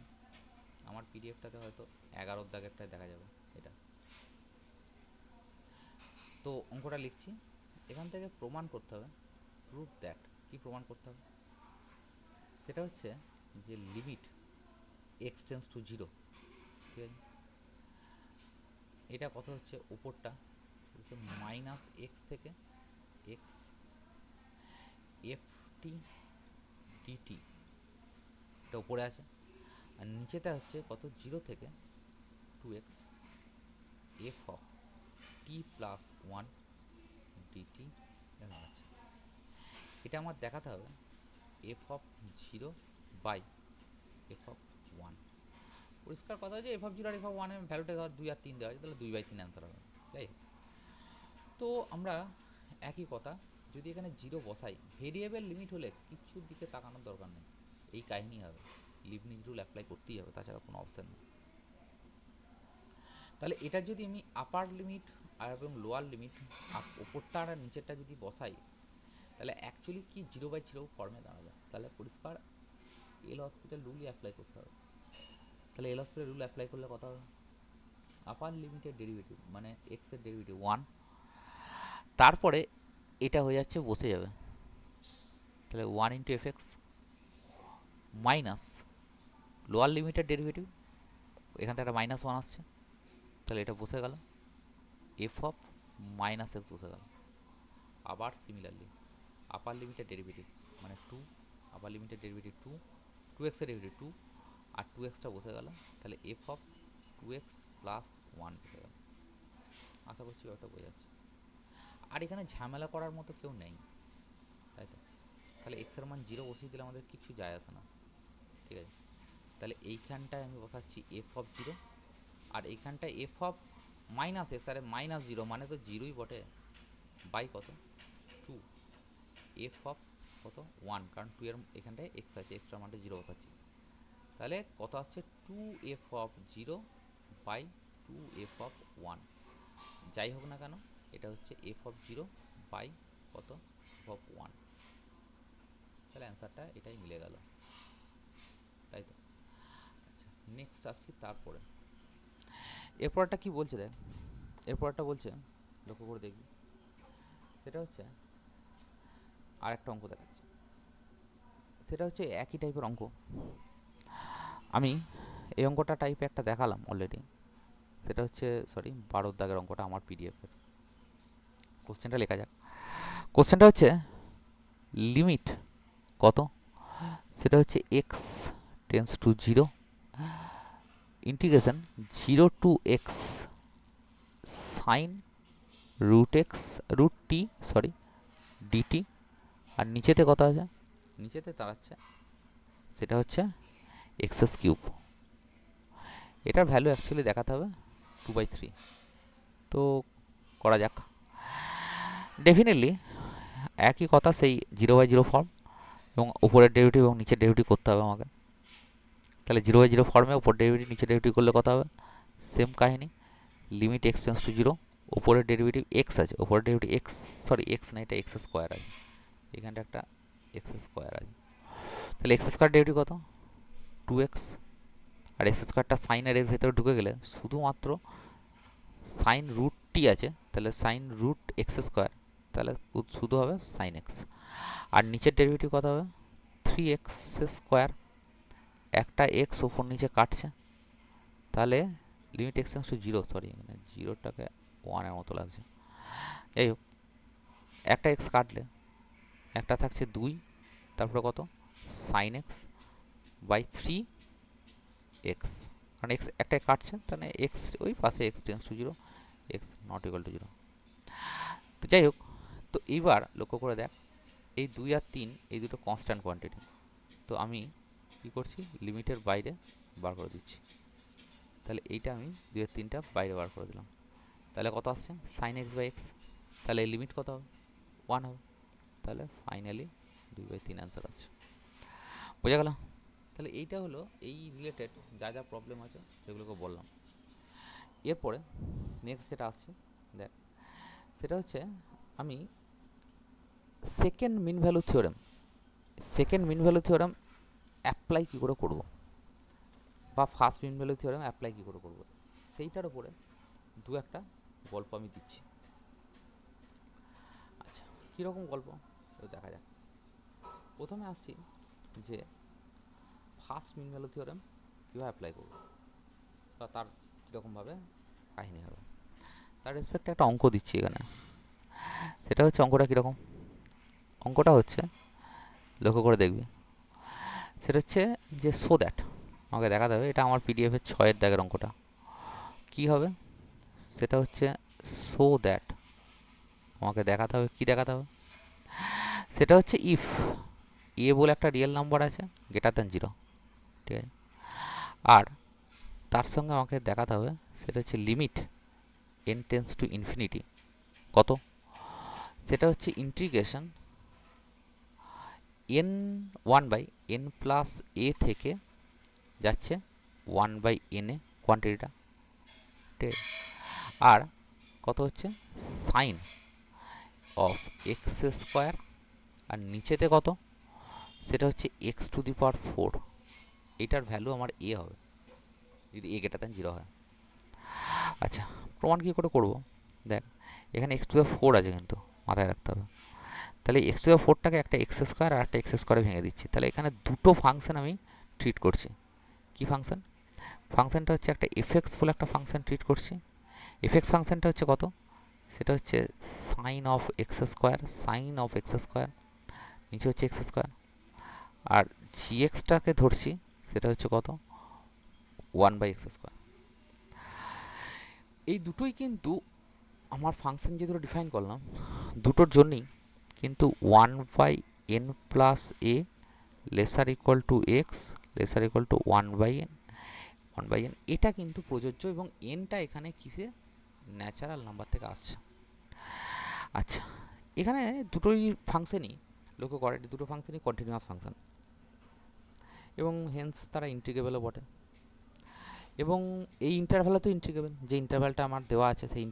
আমার পিডিএফটাতে হয়তো 11 দাগেরটায় দেখা যাবে এটা, তো অঙ্কটা লিখছি, এখান থেকে প্রমাণ করতে হবে, প্রুফ দ্যাট, কি প্রমাণ করতে হবে, সেটা হচ্ছে যে limit x tends to zero, ঠিক আছে, এটা কত হচ্ছে উপরটা মাইনাস এক্স থেকে এক্স এফ টি ডিটি, এটা উপরে আছে, আর নিচেটা হচ্ছে কত 0 থেকে 2x f of t plus 1 dt এরকম আছে। এটা আমার দেখাতে হবে f of 0 by f of 1, পরিষ্কার কথা যে এফ অফ 0 আর এফ অফ 1 এর ভ্যালুটা ধর 2 আর 3 দেওয়া আছে, তাহলে 2/3 অ্যান্সার হবে, তাই তো আমরা একই কথা যদি এখানে 0 বসাই, ভেরিয়েবল লিমিট হলে কিচ্ছুর দিকে তাকানোর দরকার নেই, এই কাহিনী হবে, লিবনিজ রুল অ্যাপ্লাই করতেই হবে, তাছাড়া কোনো অপশান নেই। তাহলে এটা যদি আমি আপার লিমিট আর এবং লোয়ার লিমিট, ওপরটা আর নিচেরটা যদি বসাই, তাহলে অ্যাকচুয়ালি কি 0/0 ফর্মে দাঁড়াবে, তাহলে পরিষ্কার এল হসপিটাল রুলই অ্যাপ্লাই করতে হবে। তাহলে এল হসপিটাল রুল অ্যাপ্লাই করলে কথা হবে আপার লিমিটের ডেরিভেটিভ মানে এক্স এর ডেরিভেটিভ 1, তারপরে এটা হয়ে যাচ্ছে বসে যাবে, তাহলে 1 into F x minus lower লিমিটের ডেরিভেটিভ, এখান থেকে একটা -1 আসছে, তাহলে এটা বসে গেল এফ অফ মাইনাস এক্স বসে গেল, আবার সিমিলারলি আপার লিমিটের ডেরিভেটিভ মানে 2, আপার লিমিটের ডেরিভেটিভ 2, 2x এর ডেরিভেটিভ 2, আর 2xটা বসে গেল, তাহলে এফ অফ 2x প্লাস 1 বসে গেল। আশা করছি ওটা বোঝা যাচ্ছে, আর এখানে ঝামেলা করার মতো কেউ নেই, তাই তো, তাহলে এক্স এর মান 0 বসিয়ে দিলে আমাদের কিছু যায় আসে না, ঠিক আছে, তাহলে এইখানটায় আমি বসাচ্ছি এফ অফ 0, আর এইখানটায় এফ অফ মাইনাস এক্স, আরে -0 মানে তো 0ই বটে, বাই কত 2 এফ অফ কত 1, কারণ 2 এর এখানটায় এক্স আছে, এক্সট্রা মানটা 0 বসাচ্ছিস, তাহলে কত আসছে 2 f of 0 by 2 f of 1, যাই হোক না কেন এটা হচ্ছে এফ অফ 0 বাই কত এফ অফ 1, তাহলে অ্যান্সারটা এটাই মিলে গেল, তাই তো। আচ্ছা নেক্সট আসছি, তারপরে এরপরটা কি বলছে দেখ, এরপরটা বলছে লক্ষ্য করে দেখবি, সেটা হচ্ছে আরেকটা অঙ্ক দেখাচ্ছি। সেটা হচ্ছে একই টাইপের অঙ্ক। আমি এই অঙ্কটা টাইপে একটা দেখালাম অলরেডি, সেটা হচ্ছে 12 দাগের অঙ্কটা আমার পিডিএফের। কোশ্চেনটা লেখা যাক। কোশ্চেনটা হচ্ছে লিমিট কত, সেটা হচ্ছে X tends to 0 integration 0 to X sine root T DT, আর নিচেতে কত আছে, নিচেতে দাঁড়াচ্ছে সেটা হচ্ছে এক্সএস কিউব। এটার ভ্যালু অ্যাকচুয়ালি দেখাতে হবে 2/3। তো করা যাক। ডেফিনেটলি একই কথা, সেই 0/0 ফর্ম, এবং উপরের ডেরিভেটিভ এবং নিচের ডেরিভেটিভ করতে হবে আমাকে। তাহলে 0/0 ফর্মে উপর ডেরিভেটিভ নিচের ডেরিভেটিভ করলে কত হবে, সেম কাহিনী। লিমিট এক্স টেন্স টু 0, উপরের ডেরিভেটিভ এক্স আছে, উপরের ডেরিভেটিভ এক্স না, এটা এক্স স্কোয়ার আছে, এখানটা একটা এক্স স্কোয়ার আছে। তাহলে এক্স স্কোয়ার ডেরিভেটিভ কত, 2x, আর এক্স স্কোয়ারটা সাইনের এর ভেতরে ঢুকে গেলে শুধুমাত্র সাইন রুট টি আছে, তাহলে সাইন রুট এক্স স্কোয়ার, তাহলে শুধু হবে সাইন এক্স। আর নিচের ডেরিভেটিভ কত হবে, 3x স্কোয়ার, একটা এক্স ওপর নিচে কাটছে, তাহলে লিমিট এক্স টেন্স টু 0, এখানে 0টাকে 1-এর মতো লাগছে, যাই হোক, একটা এক্স কাটলে একটা থাকছে 2, তারপরে কত সাইন এক্স বাই 3x, কারণ এক্স একটা কাটছে, তাহলে এক্স ওই পাশে x tends to 0, x not equal to 0। তো যাই হোক, তো এইবার লক্ষ্য করে দেখ, এই 2 আর 3 এই দুটো কনস্ট্যান্ট কোয়ান্টিটি, তো আমি কী করছি, লিমিটের বাইরে বার করে দিচ্ছি। তাহলে এইটা আমি 2 আর 3টা বাইরে বার করে দিলাম, তাহলে কত আসছে সাইন এক্স বাই এক্স, তাহলে এই লিমিট কত হবে, 1 হবে। তাহলে ফাইনালি 2/3 অ্যান্সার আছে। বোঝা গেল? তাহলে এইটা হলো এই রিলেটেড যা যা প্রবলেম আছে সেগুলোকে বললাম। এরপরে নেক্সট যেটা আসছে দেখ, সেটা হচ্ছে আমি second mean value theorem apply কী করে করব, বা first mean value theorem apply কী করে করব, সেইটার উপরে দু একটা গল্প আমি দিচ্ছি। আচ্ছা, কীরকম গল্প দেখা যাক। প্রথমে আসছি যে ফার্স্ট মিন ভ্যালু থিওরেম কীভাবে অ্যাপ্লাই করব, বা তার কীরকমভাবে কাহিনী হবে, তার রেসপেক্টে একটা অঙ্ক দিচ্ছি এখানে। সেটা হচ্ছে অঙ্কটা কীরকম, অঙ্কটা হচ্ছে লক্ষ্য করে দেখবি, সেটা হচ্ছে যে সো দ্যাট, আমাকে দেখাতে হবে, এটা আমার পিডিএফের 6 দাগের অঙ্কটা কী হবে, সেটা হচ্ছে সো দ্যাট আমাকে দেখাতে হবে, কী দেখাতে হবে, সেটা হচ্ছে ইফ এ বলে একটা রিয়েল নাম্বার আছে গ্রেটার দ্যান 0, ঠিক আছে, আর তার সঙ্গে আমাকে দেখাতে হবে সেটা হচ্ছে limit n tends to infinity কত, সেটা হচ্ছে ইন্টিগ্রেশন n1/n প্লাস a থেকে যাচ্ছে 1/n এ কোয়ান্টিটিটা, ঠিক আছে, আর কত হচ্ছে সাইন অফ এক্স স্কোয়ার, আর নিচেতে কত, সেটা হচ্ছে x টু দি পাওয়ার 4, এটার ভ্যালু আমার a হবে যদি a গ্রেটার দ্যান 0 হয়। আচ্ছা, প্রমাণ কী করে করব, দেখ এখানে x টু দি পাওয়ার 4 আছে, কিন্তু মাথায় রাখতে হবে। তাহলে x টু দি পাওয়ার 4টাকে একটা এক্স স্কোয়ার আর একটা এক্স স্কোয়ারে ভেঙে দিচ্ছি, তাহলে এখানে দুটো ফাংশন আমি ট্রিট করছি। কি ফাংশন, ফাংশনটা হচ্ছে একটা এফএক্স বলে একটা ফাংশন ট্রিট করছি। এফএক্স ফাংশনটা হচ্ছে কত, সেটা হচ্ছে সাইন অফ এক্স স্কোয়ার, নিচে হচ্ছে এক্স স্কোয়ার, আর জিএক্সটাকে ধরছি সেটা হচ্ছে কত 1/x স্কোয়ার। এই দুটোই কিন্তু আমার ফাংশন যে দুটো ডিফাইন করলাম দুটোর জন্যই কিন্তু 1/n plus a laser equal two x laser equal two 1/n এটা কিন্তু প্রযোজ্য, এবং এনটা এখানে কিসে ন্যাচারাল নাম্বার থেকে আসছে। আচ্ছা, এখানে দুটোই ফাংশনই লক্ষ্য করে, দুটো ফাংশনই কন্টিনিউয়াস ফাংশন, এবং হেন্স তারা ইন্টিগ্রেবলও বটে, এবং এই ইন্টারভ্যালও তো ইন্টিগ্রেবল, যে ইন্টারভ্যালটা আমার দেওয়া আছে সেই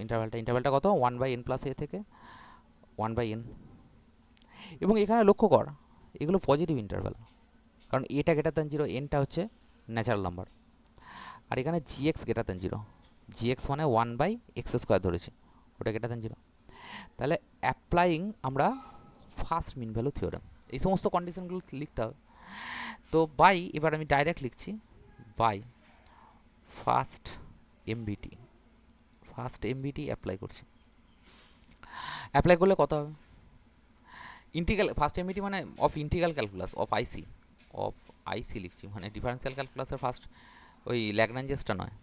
ইন্টারভ্যালটা কত 1/n প্লাস a থেকে 1/n, এবং এখানে লক্ষ্য কর এগুলো পজিটিভ ইন্টারভ্যাল, কারণ এটা গ্রেটার দ্যান 0, এনটা হচ্ছে ন্যাচারাল নাম্বার, আর এখানে জিএক্স গ্রেটার দ্যান 0, জিএক্স মানে 1/x স্কোয়ার ধরেছি, ওটা গ্রেটার দেন 0। তাহলে অ্যাপ্লাইং আমরা ফার্স্ট মিন ভ্যালু থিওরেম, এই সমস্ত কন্ডিশনগুলো লিখতে হবে। তো বাই, এবার আমি ডাইরেক্ট লিখছি by first MVT, first MVT apply করছি। অ্যাপ্লাই করলে কত হবে? ইন্টিগ্রাল ফার্স্ট এমভিটি মানে অফ ইন্টিগ্রাল ক্যালকুলাস অফ আইসি লিখছি, মানে ডিফারেন্সিয়াল ক্যালকুলাসের ফার্স্ট ওই ল্যাগ্রাঞ্জেসটা নয়।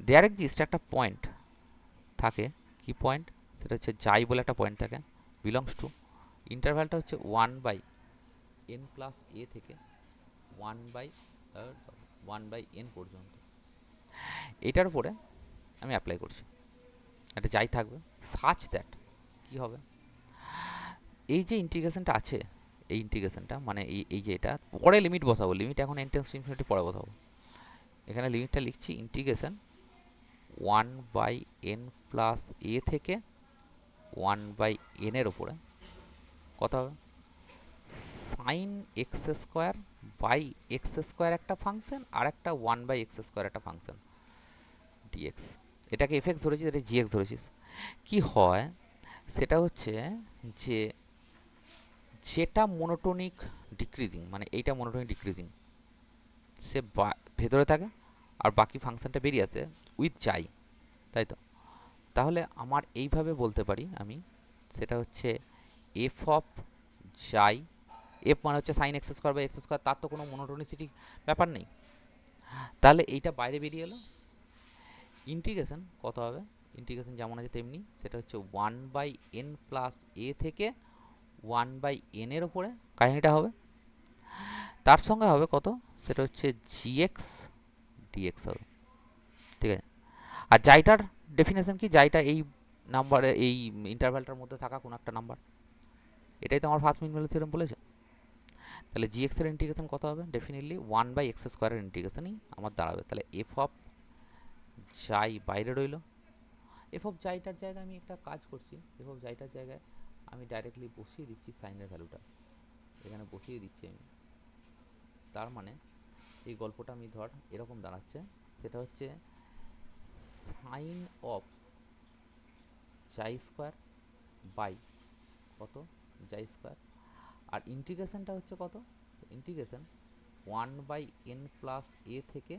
দেয়ার এক্সিস্ট একটা পয়েন্ট থাকে, কি পয়েন্ট? সেটা হচ্ছে যাই বলে একটা পয়েন্ট থাকে, বিলংস টু, ইন্টারভ্যালটা হচ্ছে 1/n+a থেকে 1/n পর্যন্ত। এটার উপরে আমি অ্যাপ্লাই করছি, একটা যাই থাকবে সাচ দ্যাট কি হবে, এই যে ইন্টিগ্রেশনটা আছে, এই ইন্টিগ্রেশনটা মানে এই যে এটা পরে লিমিট বসাবো, লিমিট এখন n টেন্ডস টু ইনফিনিটি পরে বসাবো। এখানে লিমিটটা লিখছি ইন্টিগ্রেশন 1/n+a থেকে 1/n এর উপরে কত হবে, sine x square by x square একটা ফাংশন, আর একটা 1/x স্কোয়ার একটা ফাংশন ডিএক্স। এটাকে এফ এক্স ধরেছিস, এটা জিএক্স ধরেছিস। কি হয় সেটা হচ্ছে যে যেটা মোনোটোনিক ডিক্রিজিং, মানে এইটা মোনোটোনিক ডিক্রিজিং, সে ভেতরে থাকে আর বাকি ফাংশনটা বেরিয়ে আসে উইথ যাই, তাই তো? তাহলে আমার এইভাবে বলতে পারি আমি, সেটা হচ্ছে এফ অফ যাই, এফ মানে হচ্ছে sine x square by x square, তার তো কোনো মোনোটোনিসিটি ব্যাপার নেই। তাহলে এইটা বাইরে বেরিয়ে এলো, ইন্টিগ্রেশন কত হবে, ইন্টিগ্রেশন যেমন আছে তেমনি, সেটা হচ্ছে 1/n+a থেকে 1/n এর উপরে কাহিনীটা হবে, তার সঙ্গে হবে কত, সেটা হচ্ছে জিএক্স ডিএক্স হবে, ঠিক আছে? আর যাইটার ডেফিনেশন কি, যাইটা এই নাম্বারে এই ইন্টারভ্যালটার মধ্যে থাকা কোনো একটা নাম্বার, এটাই তো আমার ফার্স্ট মিন ভ্যালু থিওরেম বলেছে। তাহলে জিএক্স এর ইন্টিগ্রেশন কত হবে, ডেফিনেটলি 1/x স্কোয়ারের ইন্টিগ্রেশনই আমার দাঁড়াবে। তাহলে এফ অফ যাই বাইরে রইল, এফ অফ যাইটার জায়গায় আমি একটা কাজ করছি, এফ অফ যাইটার জায়গায় আমি ডাইরেক্টলি বসিয়ে দিচ্ছি সাইনের ভ্যালুটা, এখানে বসিয়ে দিচ্ছি আমি। তার মানে এই গল্পটা আমি ধর এরকম দাঁড়াচ্ছে, সেটা হচ্ছে সাইন অফ যাই স্কোয়ার বাই কত, যাই স্কোয়ার, আর ইন্টিগ্রেশনটা হচ্ছে কত, ইন্টিগ্রেশন 1/n+a থেকে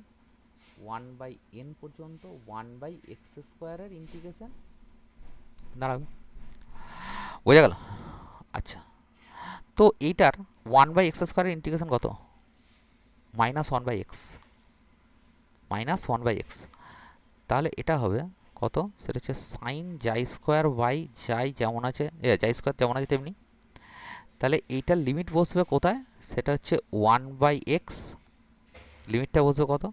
1/n পর্যন্ত 1/x স্কোয়ারের ইন্টিগ্রেশন দাঁড়াবে। বোঝা গেল? আচ্ছা, তো এইটার 1/x স্কোয়ারের ইন্টিগ্রেশন কত, -1/x, -1/x। তাহলে এটা হবে কত, সেটা হচ্ছে সাইন যাই স্কোয়ার বাই যাই যেমন আছে, যাই স্কোয়ার যেমন আছে তেমনি। তাহলে এইটার লিমিট বসবে কোথায়, সেটা হচ্ছে 1/x, লিমিটটা বসবে কত,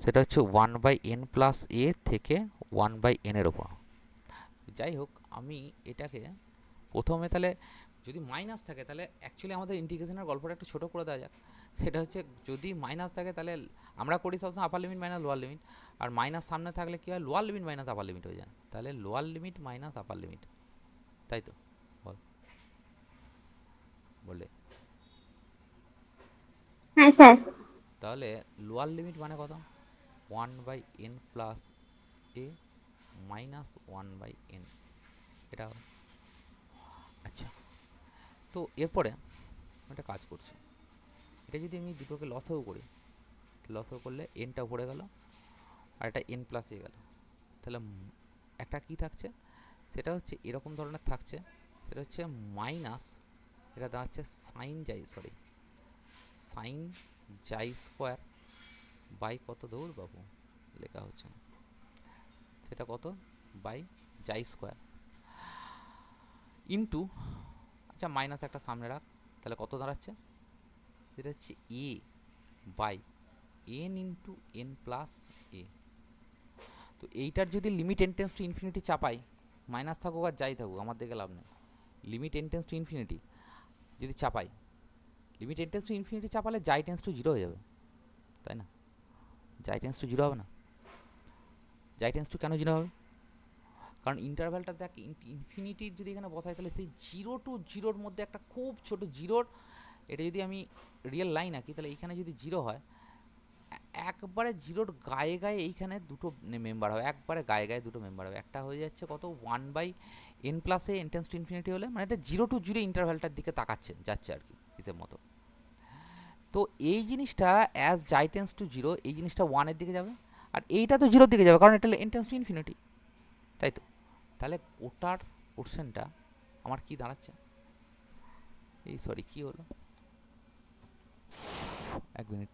সেটা হচ্ছে 1/n+a থেকে 1/n এর ওপর। যাই হোক, আমি এটাকে প্রথমে, তাহলে যদি মাইনাস থাকে তাহলে অ্যাকচুয়ালি আমাদের ইন্টিগ্রেশনের গল্পটা একটু ছোটো করে দেওয়া যাক। সেটা হচ্ছে যদি মাইনাস থাকে তাহলে আমরা করি সবসময় upper limit minus lower limit, আর মাইনাস সামনে থাকলে কী হয়, lower limit minus upper limit হয়ে যায়। তাহলে lower limit minus upper limit, তাই তো? বল, বললে হ্যাঁ স্যার। তাহলে লোয়ার লিমিট মানে কত, 1/n+a মাইনাস 1/n, এটা হবে। আচ্ছা, তো এরপরে একটা কাজ করছি, এটা যদি আমি দুটোকে লসও করি, লসও করলে এনটা উপরে গেল আর এটা n+a গেল, তাহলে একটা কি থাকছে, সেটা হচ্ছে এরকম ধরনের থাকছে, সেটা হচ্ছে মাইনাস, এটা দাঁড়াচ্ছে সাইন যাই স্কোয়ার বাই কত, দৌড় বাবু লেখা হচ্ছে না, সেটা কত বাই যাই স্কোয়ার ইন্টু, আচ্ছা মাইনাস একটা সামনে রাখ, তাহলে কত দাঁড়াচ্ছে, সেটা হচ্ছে এ বাই n ইন্টু n+a। তো এইটার যদি limit n tends to infinity চাপাই, মাইনাস থাকুক আর যাই থাকুক আমার দিকে লাভ নেই, limit n tends to infinity যদি চাপাই, limit n tends to infinity চাপালে যাই টেন্ডস টু 0 হয়ে যাবে, তাই না? যাই টেন্ডস টু 0 হবে না, যাই টেন্ডস টু কেন 0 হবে, কারণ ইন্টারভ্যালটা দেখ ইনফিনিটির যদি এখানে বসাই, তাহলে সেই 0 টু 0-র মধ্যে একটা খুব ছোট জিরোর, এটা যদি আমি রিয়েল লাইন আঁকি তাহলে এইখানে যদি 0 হয়, একবারে জিরোর গায়ে গায়ে এইখানে দুটো মেম্বার হবে, একবারে গায়ে গায়ে দুটো মেম্বার হবে। একটা হয়ে যাচ্ছে কত 1/n plus A n tends to infinity হলে, মানে এটা 0 to 0 ইন্টারভ্যালটার দিকে তাকাচ্ছে যাচ্ছে আর কি হিসেব মতো। তো এই জিনিসটা অ্যাজ জাই টেন্ডস টু 0 এই জিনিসটা 1 এর দিকে যাবে, আর এইটা তো 0 এর দিকে যাবে কারণ এটা n টেন্ডস টু ইনফিনিটি, তাই তো? তাহলে ওটার পোর্শনটা আমার কি দাঁড়াচ্ছে, এই সরি কি হলো, এক মিনিট।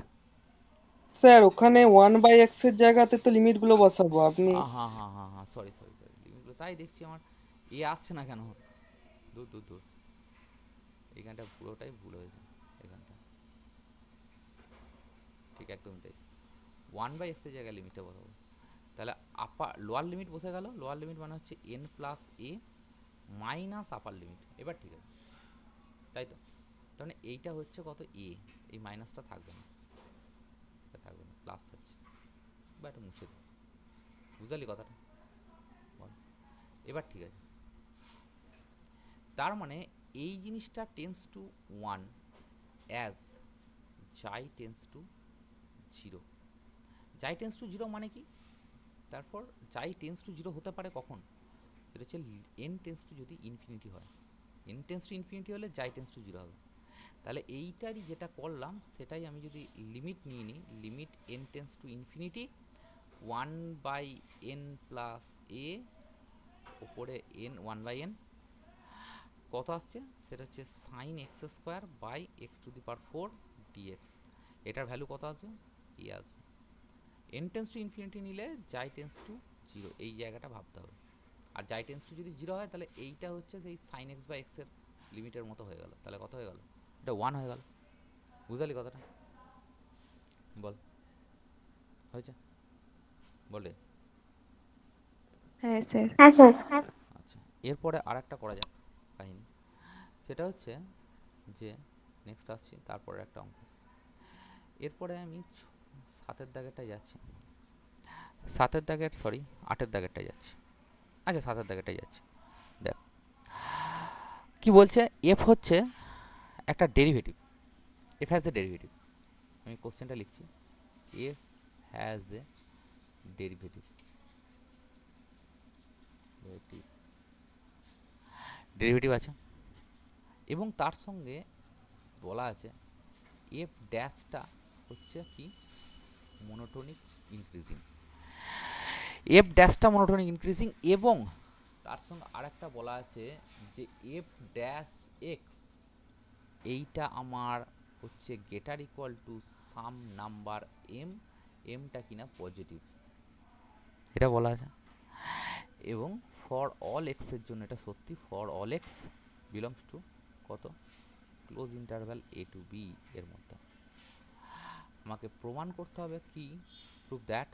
স্যার ওখানে 1/x এর জায়গাতে তো লিমিট গুলো বসাবো আপনি। হ্যাঁ হ্যাঁ হ্যাঁ হ্যাঁ সরি সরি সরি, লিমিটগুলো তাই দেখছি আমার আসছে না কেন, দূর দূর দূর, এইখানটা পুরোটাই ভুল হয়েছে, এখানটা ঠিক একদম তাই, 1/x এর জায়গায় লিমিটটা বসাবো। তাহলে আপার লোয়ার লিমিট বসে গেল, লোয়ার লিমিট মানে হচ্ছে n প্লাস এ মাইনাস আপার লিমিট, এবার ঠিক আছে তাই তো? তার মানে এইটা হচ্ছে কত এ, এই মাইনাসটা থাকবে না, থাকবে না, প্লাস আছে, বা এটা মুছে দেবো, বুঝলি কথাটা বল, এবার ঠিক আছে। তার মানে এই জিনিসটা টেন্স টু 1 অ্যাজ জাই টেন্স টু 0, জাই টেন্স টু 0 মানে কি, তারপর জাই টেন্স টু 0 হতে পারে কখন, সেটা হচ্ছে n টেন্স টু যদি ইনফিনিটি হয়, n টেন্স টু ইনফিনিটি হলে জাই টেন্স টু 0 হবে। তাহলে এইটারই যেটা করলাম সেটাই আমি যদি লিমিট নিয়ে নিই, limit n tends to infinity 1/n plus A ওপরে n 1/n কত আসছে, সেটা হচ্ছে sine x square by X to the power 4 DX, এটার ভ্যালু কত আসবে, এ আসবে। n টেন্স টু ইনফিনিটি নিলে জাই টেন্স টু 0 এই জায়গাটা ভাবতে হবে, আর জাই টেন্স টু যদি 0 হয় তাহলে এইটা হচ্ছে সেই সাইন এক্স বাই এক্সের লিমিটের মতো হয়ে গেল, তাহলে কত হয়ে গেল, এটা 1 হয়ে গেল, বুঝলি কথাটা বল, হয়েছে বলে? হ্যাঁ স্যার। আচ্ছা, এরপরে আর একটা করা যাক কাহিনী, সেটা হচ্ছে যে নেক্সট আসছি তারপরে একটা অঙ্ক, এরপরে আমি 7-এর দাগেরটায় যাচ্ছি, 7-এর দাগের সরি 8-এর দাগেরটায় যাচ্ছি, আচ্ছা 7-এর দাগেরটায় যাচ্ছি। দেখ কি বলছে, এফ হচ্ছে একটা derivative, F has a derivative, আমি কোশ্চেনটা লিখছি, F has a derivative, derivative আছে এবং তার সঙ্গে বলা আছে এফ ড্যাশটা হচ্ছে কি মোনোটোনিক ইনক্রিজিং, এফ ড্যাশটা মোনোটোনিক ইনক্রিজিং, এবং তার সঙ্গে আরেকটা বলা আছে যে এফ ড্যাশ এক্স এইটা আমার হচ্ছে greater equal to some number M, এমটা কিনা পজিটিভ, এটা বলা আছে, এবং ফর অল এক্সের জন্য এটা সত্যি, for all x belongs to কত close interval a to B এর মধ্যে। আমাকে প্রমাণ করতে হবে কি, প্রুভ দ্যাট,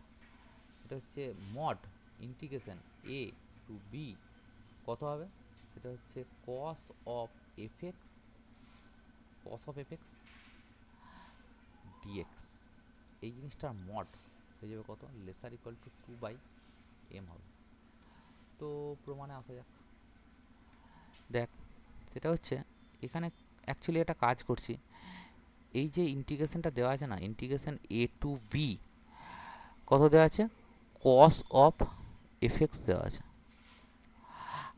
এটা হচ্ছে mod integration A to b কত হবে, সেটা হচ্ছে cos of F x, cos of F x dx, এই জিনিসটার মড হয়ে যাবে কত, লেসার ইকুয়াল টু 2/m হবে। তো প্রমাণে আসা যাক, দেখ সেটা হচ্ছে এখানে অ্যাকচুয়ালি একটা কাজ করছি, এই যে ইন্টিগ্রেশনটা দেওয়া আছে না, ইন্টিগ্রেশন এ টু বি কত দেওয়া আছে, কস অফ এফ এক্স দেওয়া আছে,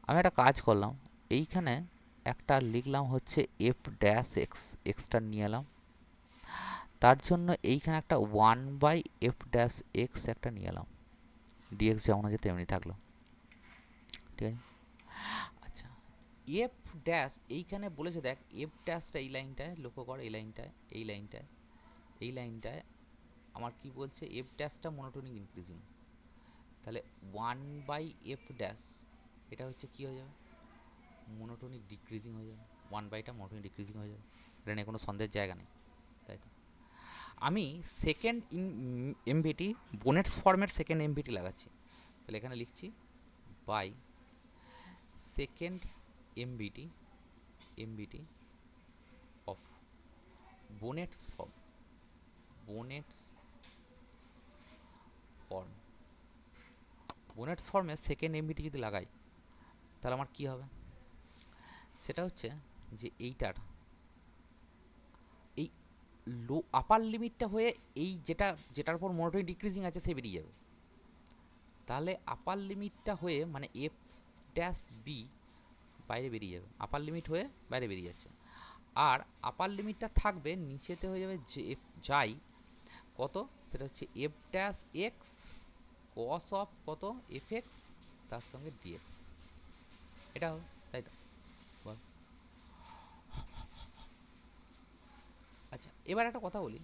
আমি একটা কাজ করলাম, এইখানে একটা লিখলাম হচ্ছে এফ ড্যাশ এক্স, এক্সটা নিয়ে এলাম, তার জন্য এইখানে একটা 1/f ড্যাশ এক্স একটা নিয়ে এলাম, ডিএক্স যেমন আছে তেমনি থাকলো, ঠিক আছে। আচ্ছা এফ ড্যাশ এইখানে বলেছে, দেখ এফ ড্যাশটা এই লাইনটায় লক্ষ্য কর, এই লাইনটায় এই লাইনটায় এই লাইনটায় আমার কি বলছে, এফ ড্যাশটা মোনোটোনিক ইনক্রিজিং, তাহলে 1/f ড্যাশ এটা হচ্ছে কি হয়ে যাবে, মোনোটোনিক ডিক্রিজিং হয়ে যাবে, 1/টা মোনোটোনিক ডিক্রিজিং হয়ে যাবে, এটা নিয়ে কোনো সন্দেহের জায়গা নেই, তাই তো? আমি সেকেন্ড এমভিটি বোনেটস ফর্মের সেকেন্ড এমভিটি লাগাচ্ছি, তাহলে এখানে লিখছি by second MVT, MVT of Bonnet's form, Bonnet's form, Bonnet's ফর্মের সেকেন্ড এমভিটি যদি লাগাই তাহলে আমার কি হবে, সেটা হচ্ছে যে এইটার এই লো আপার লিমিটটা হয়ে এই যেটার উপর মোনোটোনিক ডিক্রিজিং আছে সে বেরিয়ে যাবে। তাহলে আপার লিমিটটা হয়ে মানে এফ ড্যাশ বি বাইরে বেরিয়ে যাবে, আপার লিমিট হয়ে বাইরে বেরিয়ে যাচ্ছে। আর আপার লিমিটটা থাকবে নিচেতে হয়ে যাবে যে এফ যাই কত, সেটা হচ্ছে F dash x cos of কত এফ এক্স তার সঙ্গে ডিএক্স। এটা হবে, তাই তো? বল। আচ্ছা এবার একটা কথা বলি,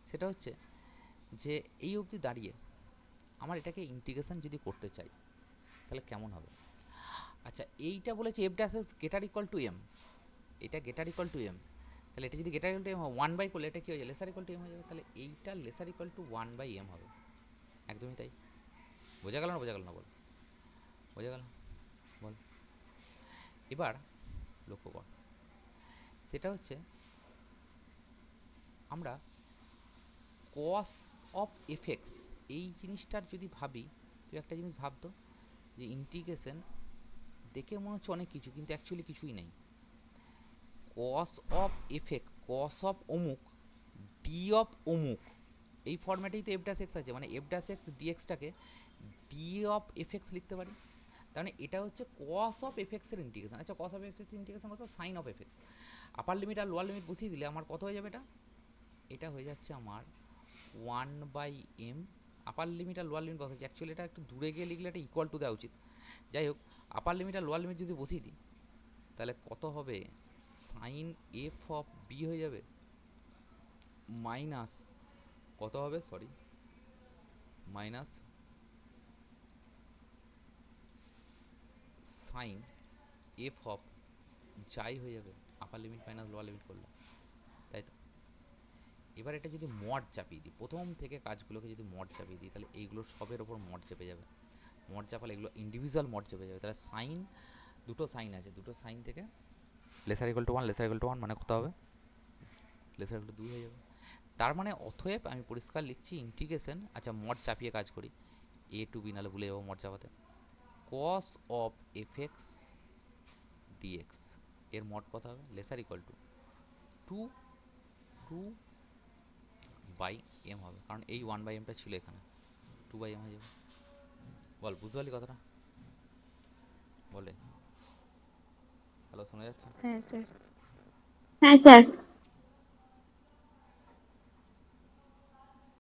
সেটা হচ্ছে যে এই অবধি দাঁড়িয়ে আমার এটাকে ইন্টিগ্রেশন যদি করতে চাই তাহলে কেমন হবে? আচ্ছা এইটা বলেছে f dash x greater equal to m, এটা গেটার ইকুয়াল টু এম, তাহলে এটা যদি গেটার ইকুয়াল টু এম হয় 1 বাই করলে এটা কি হয়ে যাবে লেসার ইকুয়াল টু এম হয়ে যাবে, তাহলে এইটা lesser equal to 1 by M হবে। একদমই তাই। বোঝা গেল না? বোঝা গেল না? বল। বোঝা গেল? বল। এবার লক্ষ্য কর, সেটা হচ্ছে আমরা কস অফ এফেক্টস এই জিনিসটার যদি ভাবি, তুই একটা জিনিস ভাবতো যে ইন্টিগ্রেশন দেখে মনে হচ্ছে অনেক কিছু, কিন্তু অ্যাকচুয়ালি কিছুই নেই। Cos of effect cos of অমুক ডি অফ অমুক, এই ফর্ম্যাটেই তো এফ ড্যাশ এক্স আছে, মানে এফ ড্যাশ এক্স ডিএক্সটাকে ডি অফ এফেক্টস লিখতে পারি। তার মানে এটা হচ্ছে কস অফ এফেক্টসের ইন্টিগ্রেশন। আচ্ছা কস অফ এফেক্টসের ইন্টিগ্রেশন কত? Sine of effects. Upper limit আর লোয়ার লিমিট বসিয়ে দিলে আমার কত হয়ে যাবে? এটা হয়ে যাচ্ছে আমার 1 বাই এম। আপার লিমিট আর লোয়ার লিমিট বসাচ্ছি, অ্যাকচুয়ালি এটা একটু দূরে গিয়ে লিখলে এটা ইকুয়াল টু দেওয়া উচিত। যাই হোক, আপার লিমিট আর লোয়ার লিমিট যদি বসিয়ে দিই তাহলে কত হবে? সাইন এফ অফ বি হয়ে যাবে মাইনাস কত হবে, sorry minus sine F of যাই হয়ে যাবে আপার লিমিট মাইনাস লোয়ার লিমিট করলে, তাই তো? এবার এটা যদি মড চাপিয়ে দিই, প্রথম থেকে কাজগুলোকে যদি মড চাপিয়ে দিই তাহলে এইগুলোর সবের ওপর মড চেপে যাবে। মড চাপালে এগুলো ইন্ডিভিজুয়াল মড চেপে যাবে। তাহলে সাইন, দুটো সাইন আছে, দুটো সাইন থেকে laser equal to 1 laser equal to 1 মানে কত হবে? লেসার ইকুয়াল টু 2 হয়ে যাবে। তার মানে অতএব আমি পরিষ্কার লিখছি ইন্টিগ্রেশন, আচ্ছা মড চাপিয়ে কাজ করি, এ টু বি নাহলে ভুলে যাবো মড চাপাতে, cos of F x DX এর মড কত হবে? Lesser equal to 2 2 by M হবে, কারণ এই 1 বাই এমটা ছিল এখানে, 2 বাই এম হয়ে যাবে। বল, বুঝতে পারলি কথাটা? বলে হ্যালো, শোনা যাচ্ছে? হ্যাঁ স্যার। হ্যাঁ স্যার।